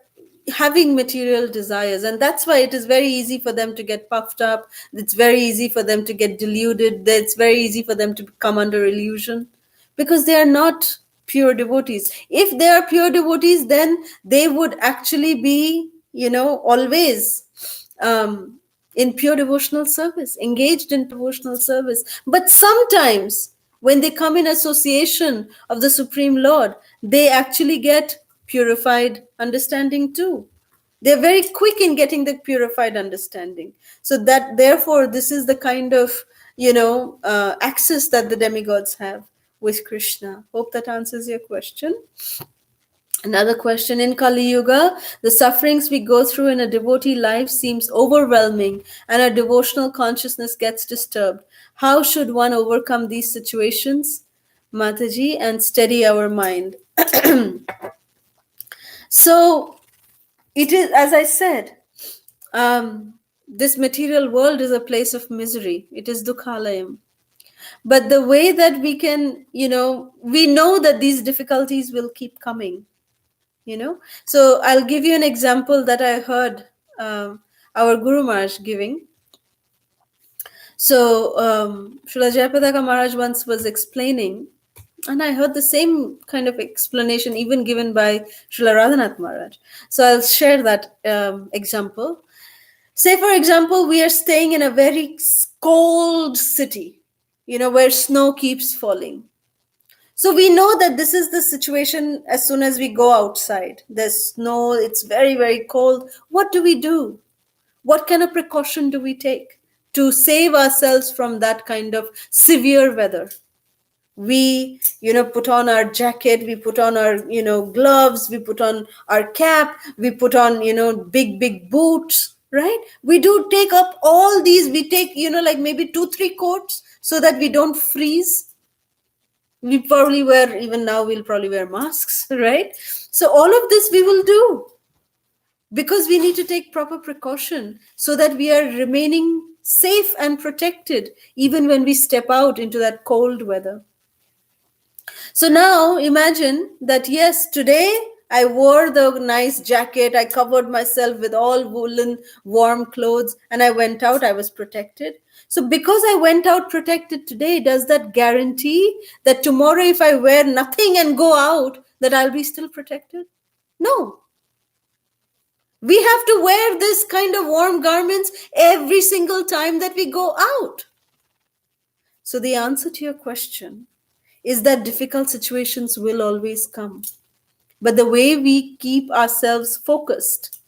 having material desires. And that's why it is very easy for them to get puffed up. It's very easy for them to get deluded. It's very easy for them to come under illusion because they are not pure devotees. If they are pure devotees, then they would actually be, always in pure devotional service, engaged in devotional service. But sometimes when they come in association of the Supreme Lord, they actually get purified understanding too. They're very quick in getting the purified understanding. So that therefore, this is the kind of, access that the demigods have with Krishna. Hope that answers your question. Another question: in Kali Yuga, the sufferings we go through in a devotee life seems overwhelming and our devotional consciousness gets disturbed. How should one overcome these situations, Mataji, and steady our mind? So, it is, as I said, this material world is a place of misery. It is Dukhalayam. But the way that we can, we know that these difficulties will keep coming. So I'll give you an example that I heard our Guru Maharaj giving. So Srila Jayapadaka Maharaj once was explaining, and I heard the same kind of explanation even given by Srila Radhanath Maharaj. So I'll share that example. Say, for example, we are staying in a very cold city, where snow keeps falling. So we know that this is the situation as soon as we go outside. There's snow, it's very, very cold. What do we do? What kind of precaution do we take to save ourselves from that kind of severe weather? We, put on our jacket, we put on our, gloves, we put on our cap, we put on, big, big boots, right? We do take up all these, we take, like maybe 2-3 coats so that we don't freeze. We probably wear, even now we'll probably wear masks, right? So all of this we will do because we need to take proper precaution so that we are remaining safe and protected even when we step out into that cold weather. So now imagine that, yes, today I wore the nice jacket, I covered myself with all woolen warm clothes, and I went out, I was protected. So because I went out protected today, does that guarantee that tomorrow if I wear nothing and go out, that I'll be still protected? No. We have to wear this kind of warm garments every single time that we go out. So the answer to your question is that difficult situations will always come. But the way we keep ourselves focused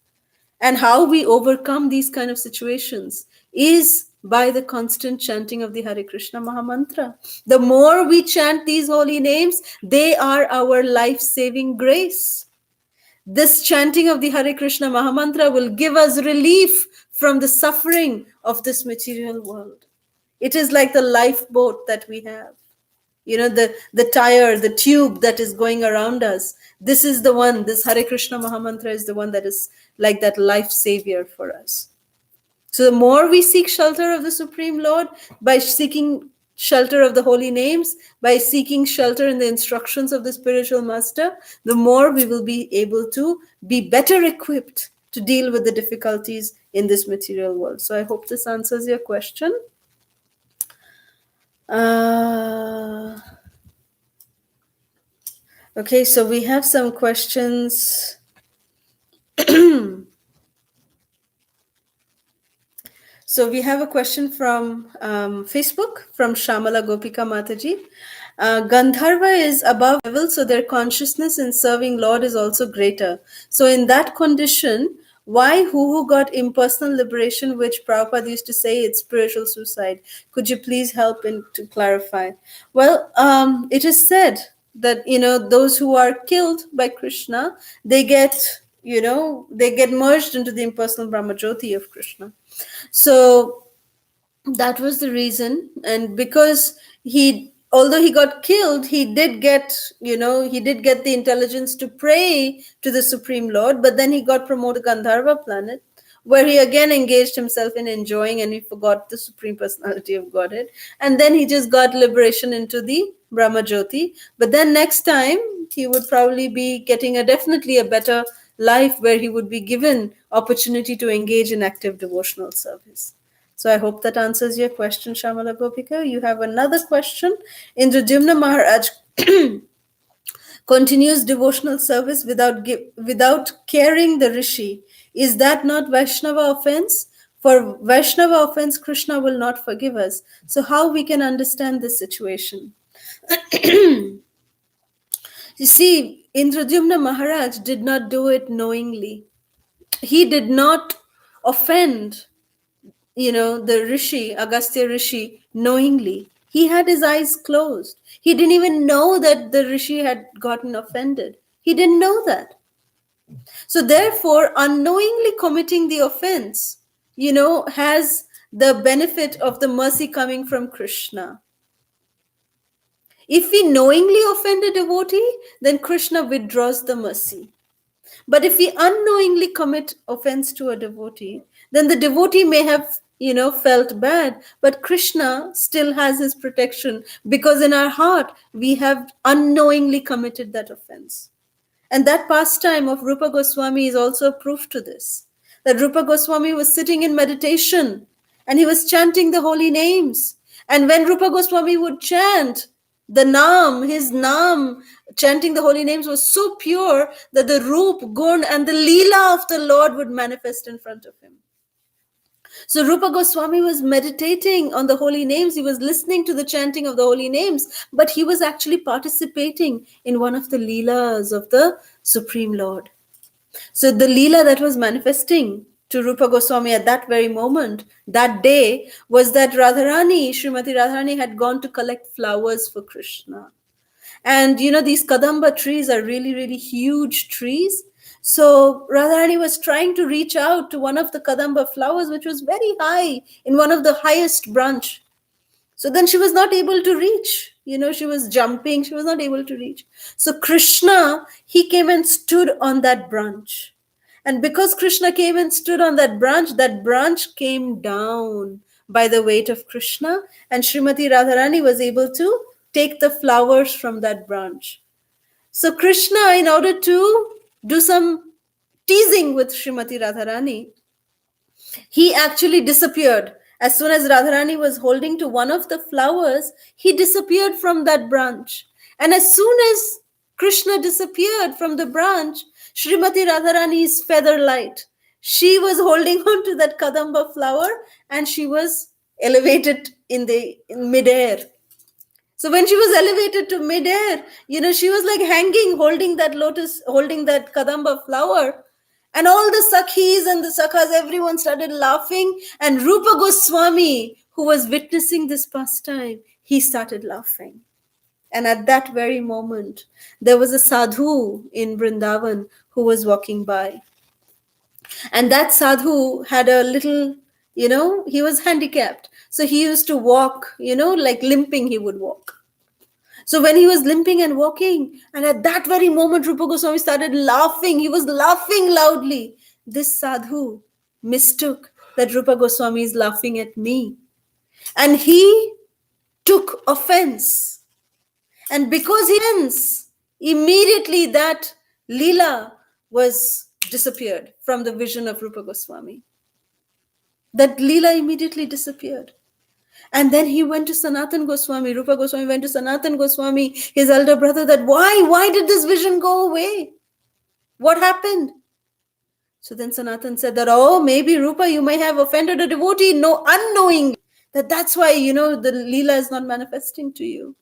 and how we overcome these kind of situations is by the constant chanting of the Hare Krishna Mahamantra. The more we chant these holy names, they are our life-saving grace. This chanting of the Hare Krishna Mahamantra will give us relief from the suffering of this material world. It is like the lifeboat that we have. The tire, the tube that is going around us. This is the one, this Hare Krishna Mahamantra is the one that is like that life savior for us. So the more we seek shelter of the Supreme Lord, by seeking shelter of the holy names, by seeking shelter in the instructions of the spiritual master, the more we will be able to be better equipped to deal with the difficulties in this material world. So I hope this answers your question. Okay, so we have some questions. So we have a question from Facebook from Shamala Gopika Mataji. Gandharva is above level, so their consciousness in serving Lord is also greater. So in that condition, why who got impersonal liberation, which Prabhupada used to say it's spiritual suicide? Could you please help to clarify? Well, it is said that those who are killed by Krishna, they get merged into the impersonal Brahmajyoti of Krishna. So that was the reason. And because although he got killed, he did get the intelligence to pray to the Supreme Lord, but then he got promoted to Gandharva planet, where he again engaged himself in enjoying, and he forgot the Supreme Personality of Godhead. And then he just got liberation into the Brahmajyoti. But then next time, he would probably be getting definitely a better life, where he would be given opportunity to engage in active devotional service. So I hope that answers your question, Shamala Gopika. You have another question. Indradyumna Maharaj continues devotional service without caring the rishi. Is that not Vaishnava offense? For Vaishnava offense, Krishna will not forgive us. So how we can understand this situation? You see, Indradyumna Maharaj did not do it knowingly. He did not offend the Rishi, Agastya Rishi, knowingly. He had his eyes closed. He didn't even know that the Rishi had gotten offended. He didn't know that. So therefore, unknowingly committing the offense, has the benefit of the mercy coming from Krishna. If we knowingly offend a devotee, then Krishna withdraws the mercy. But if we unknowingly commit offense to a devotee, then the devotee may have, felt bad, but Krishna still has his protection, because in our heart, we have unknowingly committed that offense. And that pastime of Rupa Goswami is also a proof to this. That Rupa Goswami was sitting in meditation and he was chanting the holy names. And when Rupa Goswami would chant his Naam, chanting the holy names, was so pure that the Roop, Gun, and the Leela of the Lord would manifest in front of him. So Rupa Goswami was meditating on the holy names. He was listening to the chanting of the holy names, but he was actually participating in one of the Leelas of the Supreme Lord. So the Leela that was manifesting to Rupa Goswami at that very moment, that day, was that Srimati Radharani had gone to collect flowers for Krishna. And these Kadamba trees are really, really huge trees. So Radharani was trying to reach out to one of the Kadamba flowers, which was very high, in one of the highest branch. So then she was not able to reach. She was jumping. She was not able to reach. So Krishna, he came and stood on that branch. And because Krishna came and stood on that branch came down by the weight of Krishna. And Srimati Radharani was able to take the flowers from that branch. So Krishna, in order to do some teasing with Srimati Radharani, he actually disappeared. As soon as Radharani was holding to one of the flowers, he disappeared from that branch. And as soon as Krishna disappeared from the branch, Srimati Radharani's feather light, she was holding on to that Kadamba flower and she was elevated in mid-air. So when she was elevated to mid-air, she was like hanging, holding that Kadamba flower. And all the Sakhis and the Sakhas, everyone started laughing. And Rupa Goswami, who was witnessing this pastime, he started laughing. And at that very moment, there was a sadhu in Vrindavan who was walking by. And that sadhu had a little, he was handicapped. So he used to walk, like limping, he would walk. So when he was limping and walking, and at that very moment, Rupa Goswami started laughing. He was laughing loudly. This sadhu mistook that Rupa Goswami is laughing at me. And he took offense. And because immediately that Leela was disappeared from the vision of Rupa Goswami. That Leela immediately disappeared. And then he went to Sanatan Goswami. Rupa Goswami went to Sanatan Goswami, his elder brother, that why did this vision go away? What happened? So then Sanatan said that, oh, maybe Rupa, you may have offended a devotee, no, unknowingly. That's why, the Leela is not manifesting to you.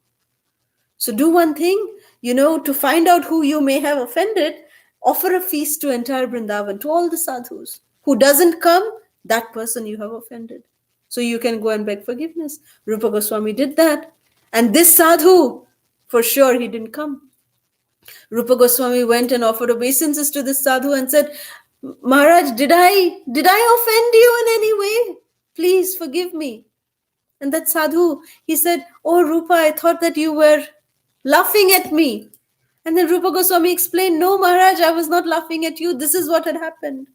So do one thing, to find out who you may have offended, offer a feast to entire Vrindavan, to all the sadhus. Who doesn't come, that person you have offended. So you can go and beg forgiveness. Rupa Goswami did that. And this sadhu, for sure, he didn't come. Rupa Goswami went and offered obeisances to this sadhu and said, Maharaj, did I offend you in any way? Please forgive me. And that sadhu, he said, oh Rupa, I thought that you were laughing at me. And then Rupa Goswami explained, no Maharaj, I was not laughing at you. This is what had happened.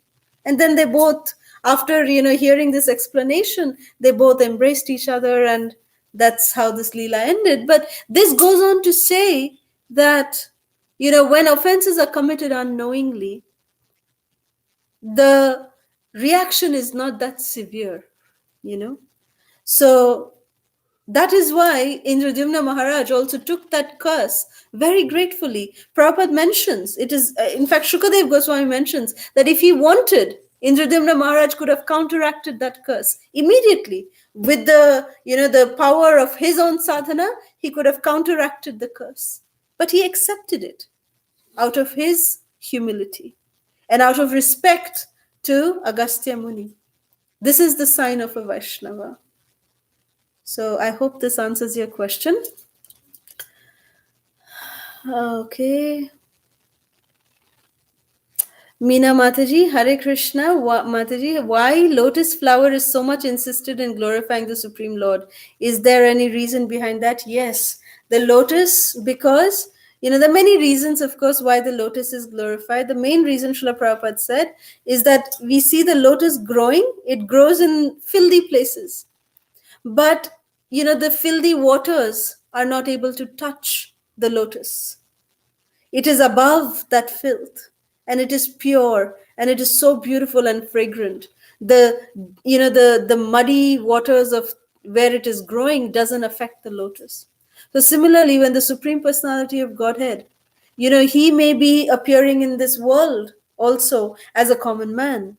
And then they both, after hearing this explanation, they both embraced each other, and that's how this Leela ended. But this goes on to say that, when offenses are committed unknowingly, the reaction is not that severe, So that is why Indradyumna Maharaj also took that curse very gratefully. Prabhupada mentions, it is, in fact, Shukadev Goswami mentions that if he wanted, Indradyumna Maharaj could have counteracted that curse immediately. With the power of his own sadhana, he could have counteracted the curse. But he accepted it out of his humility and out of respect to Agastya Muni. This is the sign of a Vaishnava. So I hope this answers your question. Okay. Meena Mataji, Hare Krishna. Mataji, why lotus flower is so much insisted in glorifying the Supreme Lord? Is there any reason behind that? Yes. The lotus, because, there are many reasons, of course, why the lotus is glorified. The main reason, Srila Prabhupada said, is that we see the lotus growing. It grows in filthy places. But, the filthy waters are not able to touch the lotus. It is above that filth, and it is pure, and it is so beautiful and fragrant. The muddy waters of where it is growing doesn't affect the lotus. So similarly, when the Supreme Personality of Godhead, he may be appearing in this world also as a common man,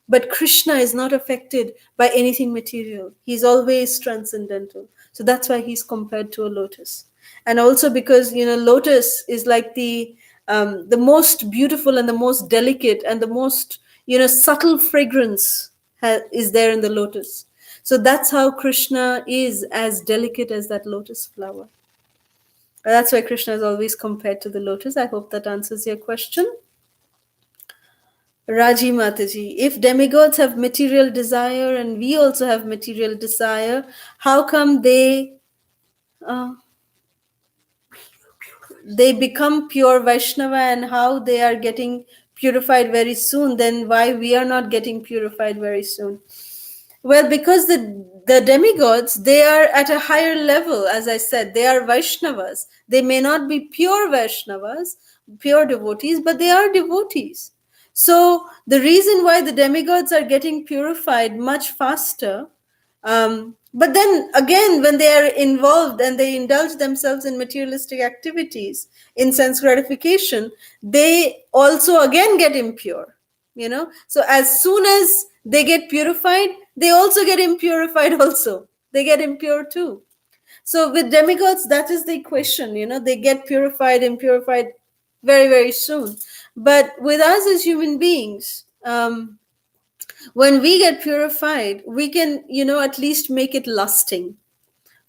but Krishna is not affected by anything material. He's always transcendental. So that's why he's compared to a lotus. And also because, lotus is like the most beautiful and the most delicate and the most, subtle fragrance is there in the lotus. So that's how Krishna is as delicate as that lotus flower. That's why Krishna is always compared to the lotus. I hope that answers your question. Raji Mataji, if demigods have material desire and we also have material desire, how come they become pure Vaishnava, and how they are getting purified very soon, then why we are not getting purified very soon? Well, because the demigods, they are at a higher level, as I said, they are Vaishnavas. They may not be pure Vaishnavas, pure devotees, but they are devotees. So the reason why the demigods are getting purified much faster, but then again, when they are involved and they indulge themselves in materialistic activities, in sense gratification, they also again get impure. So as soon as they get purified, they also get impurified also. They get impure too. So with demigods, that is the equation, they get purified, impurified very, very soon. But with us as human beings, when we get purified, we can, at least make it lasting.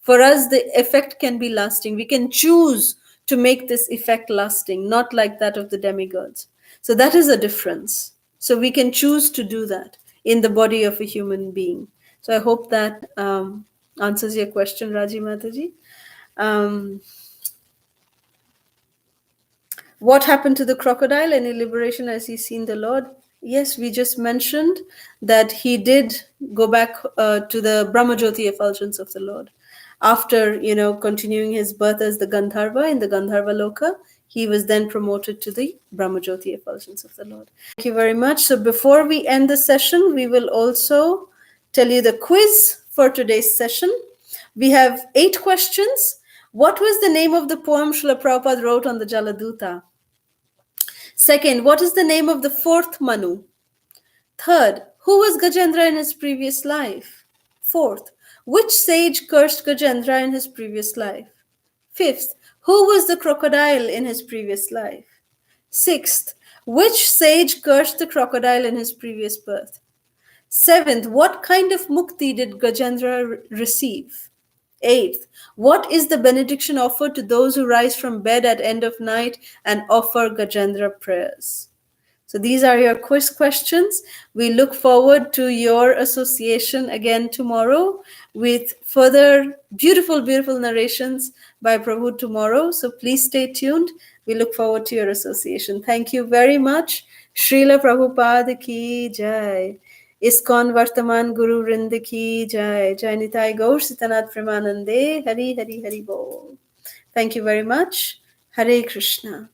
For us, the effect can be lasting. We can choose to make this effect lasting, not like that of the demigods. So that is a difference. So we can choose to do that in the body of a human being. So I hope that answers your question, Raji Mataji. What happened to the crocodile? Any liberation as he's seen the Lord? Yes, we just mentioned that he did go back to the Brahmajyoti effulgence of the Lord. After, continuing his birth as the Gandharva in the Gandharva Loka, he was then promoted to the Brahmajyoti effulgence of the Lord. Thank you very much. So before we end the session, we will also tell you the quiz for today's session. We have 8 questions. What was the name of the poem Srila Prabhupada wrote on the Jaladuta? Second, what is the name of the 4th Manu? Third, who was Gajendra in his previous life? Fourth, which sage cursed Gajendra in his previous life? Fifth, who was the crocodile in his previous life? Sixth, which sage cursed the crocodile in his previous birth? Seventh, what kind of mukti did Gajendra receive? Eighth, what is the benediction offered to those who rise from bed at end of night and offer Gajendra prayers? So these are your quiz questions. We look forward to your association again tomorrow with further beautiful, beautiful narrations by Prabhu tomorrow. So please stay tuned. We look forward to your association. Thank you very much. Srila Prabhupada ki jai. ISKCON Vartaman Guru Rind ki jai. Jai Nitai Gaur Sitanath Premanande. Hari Hari Hari Bol. Thank you very much. Hare Krishna.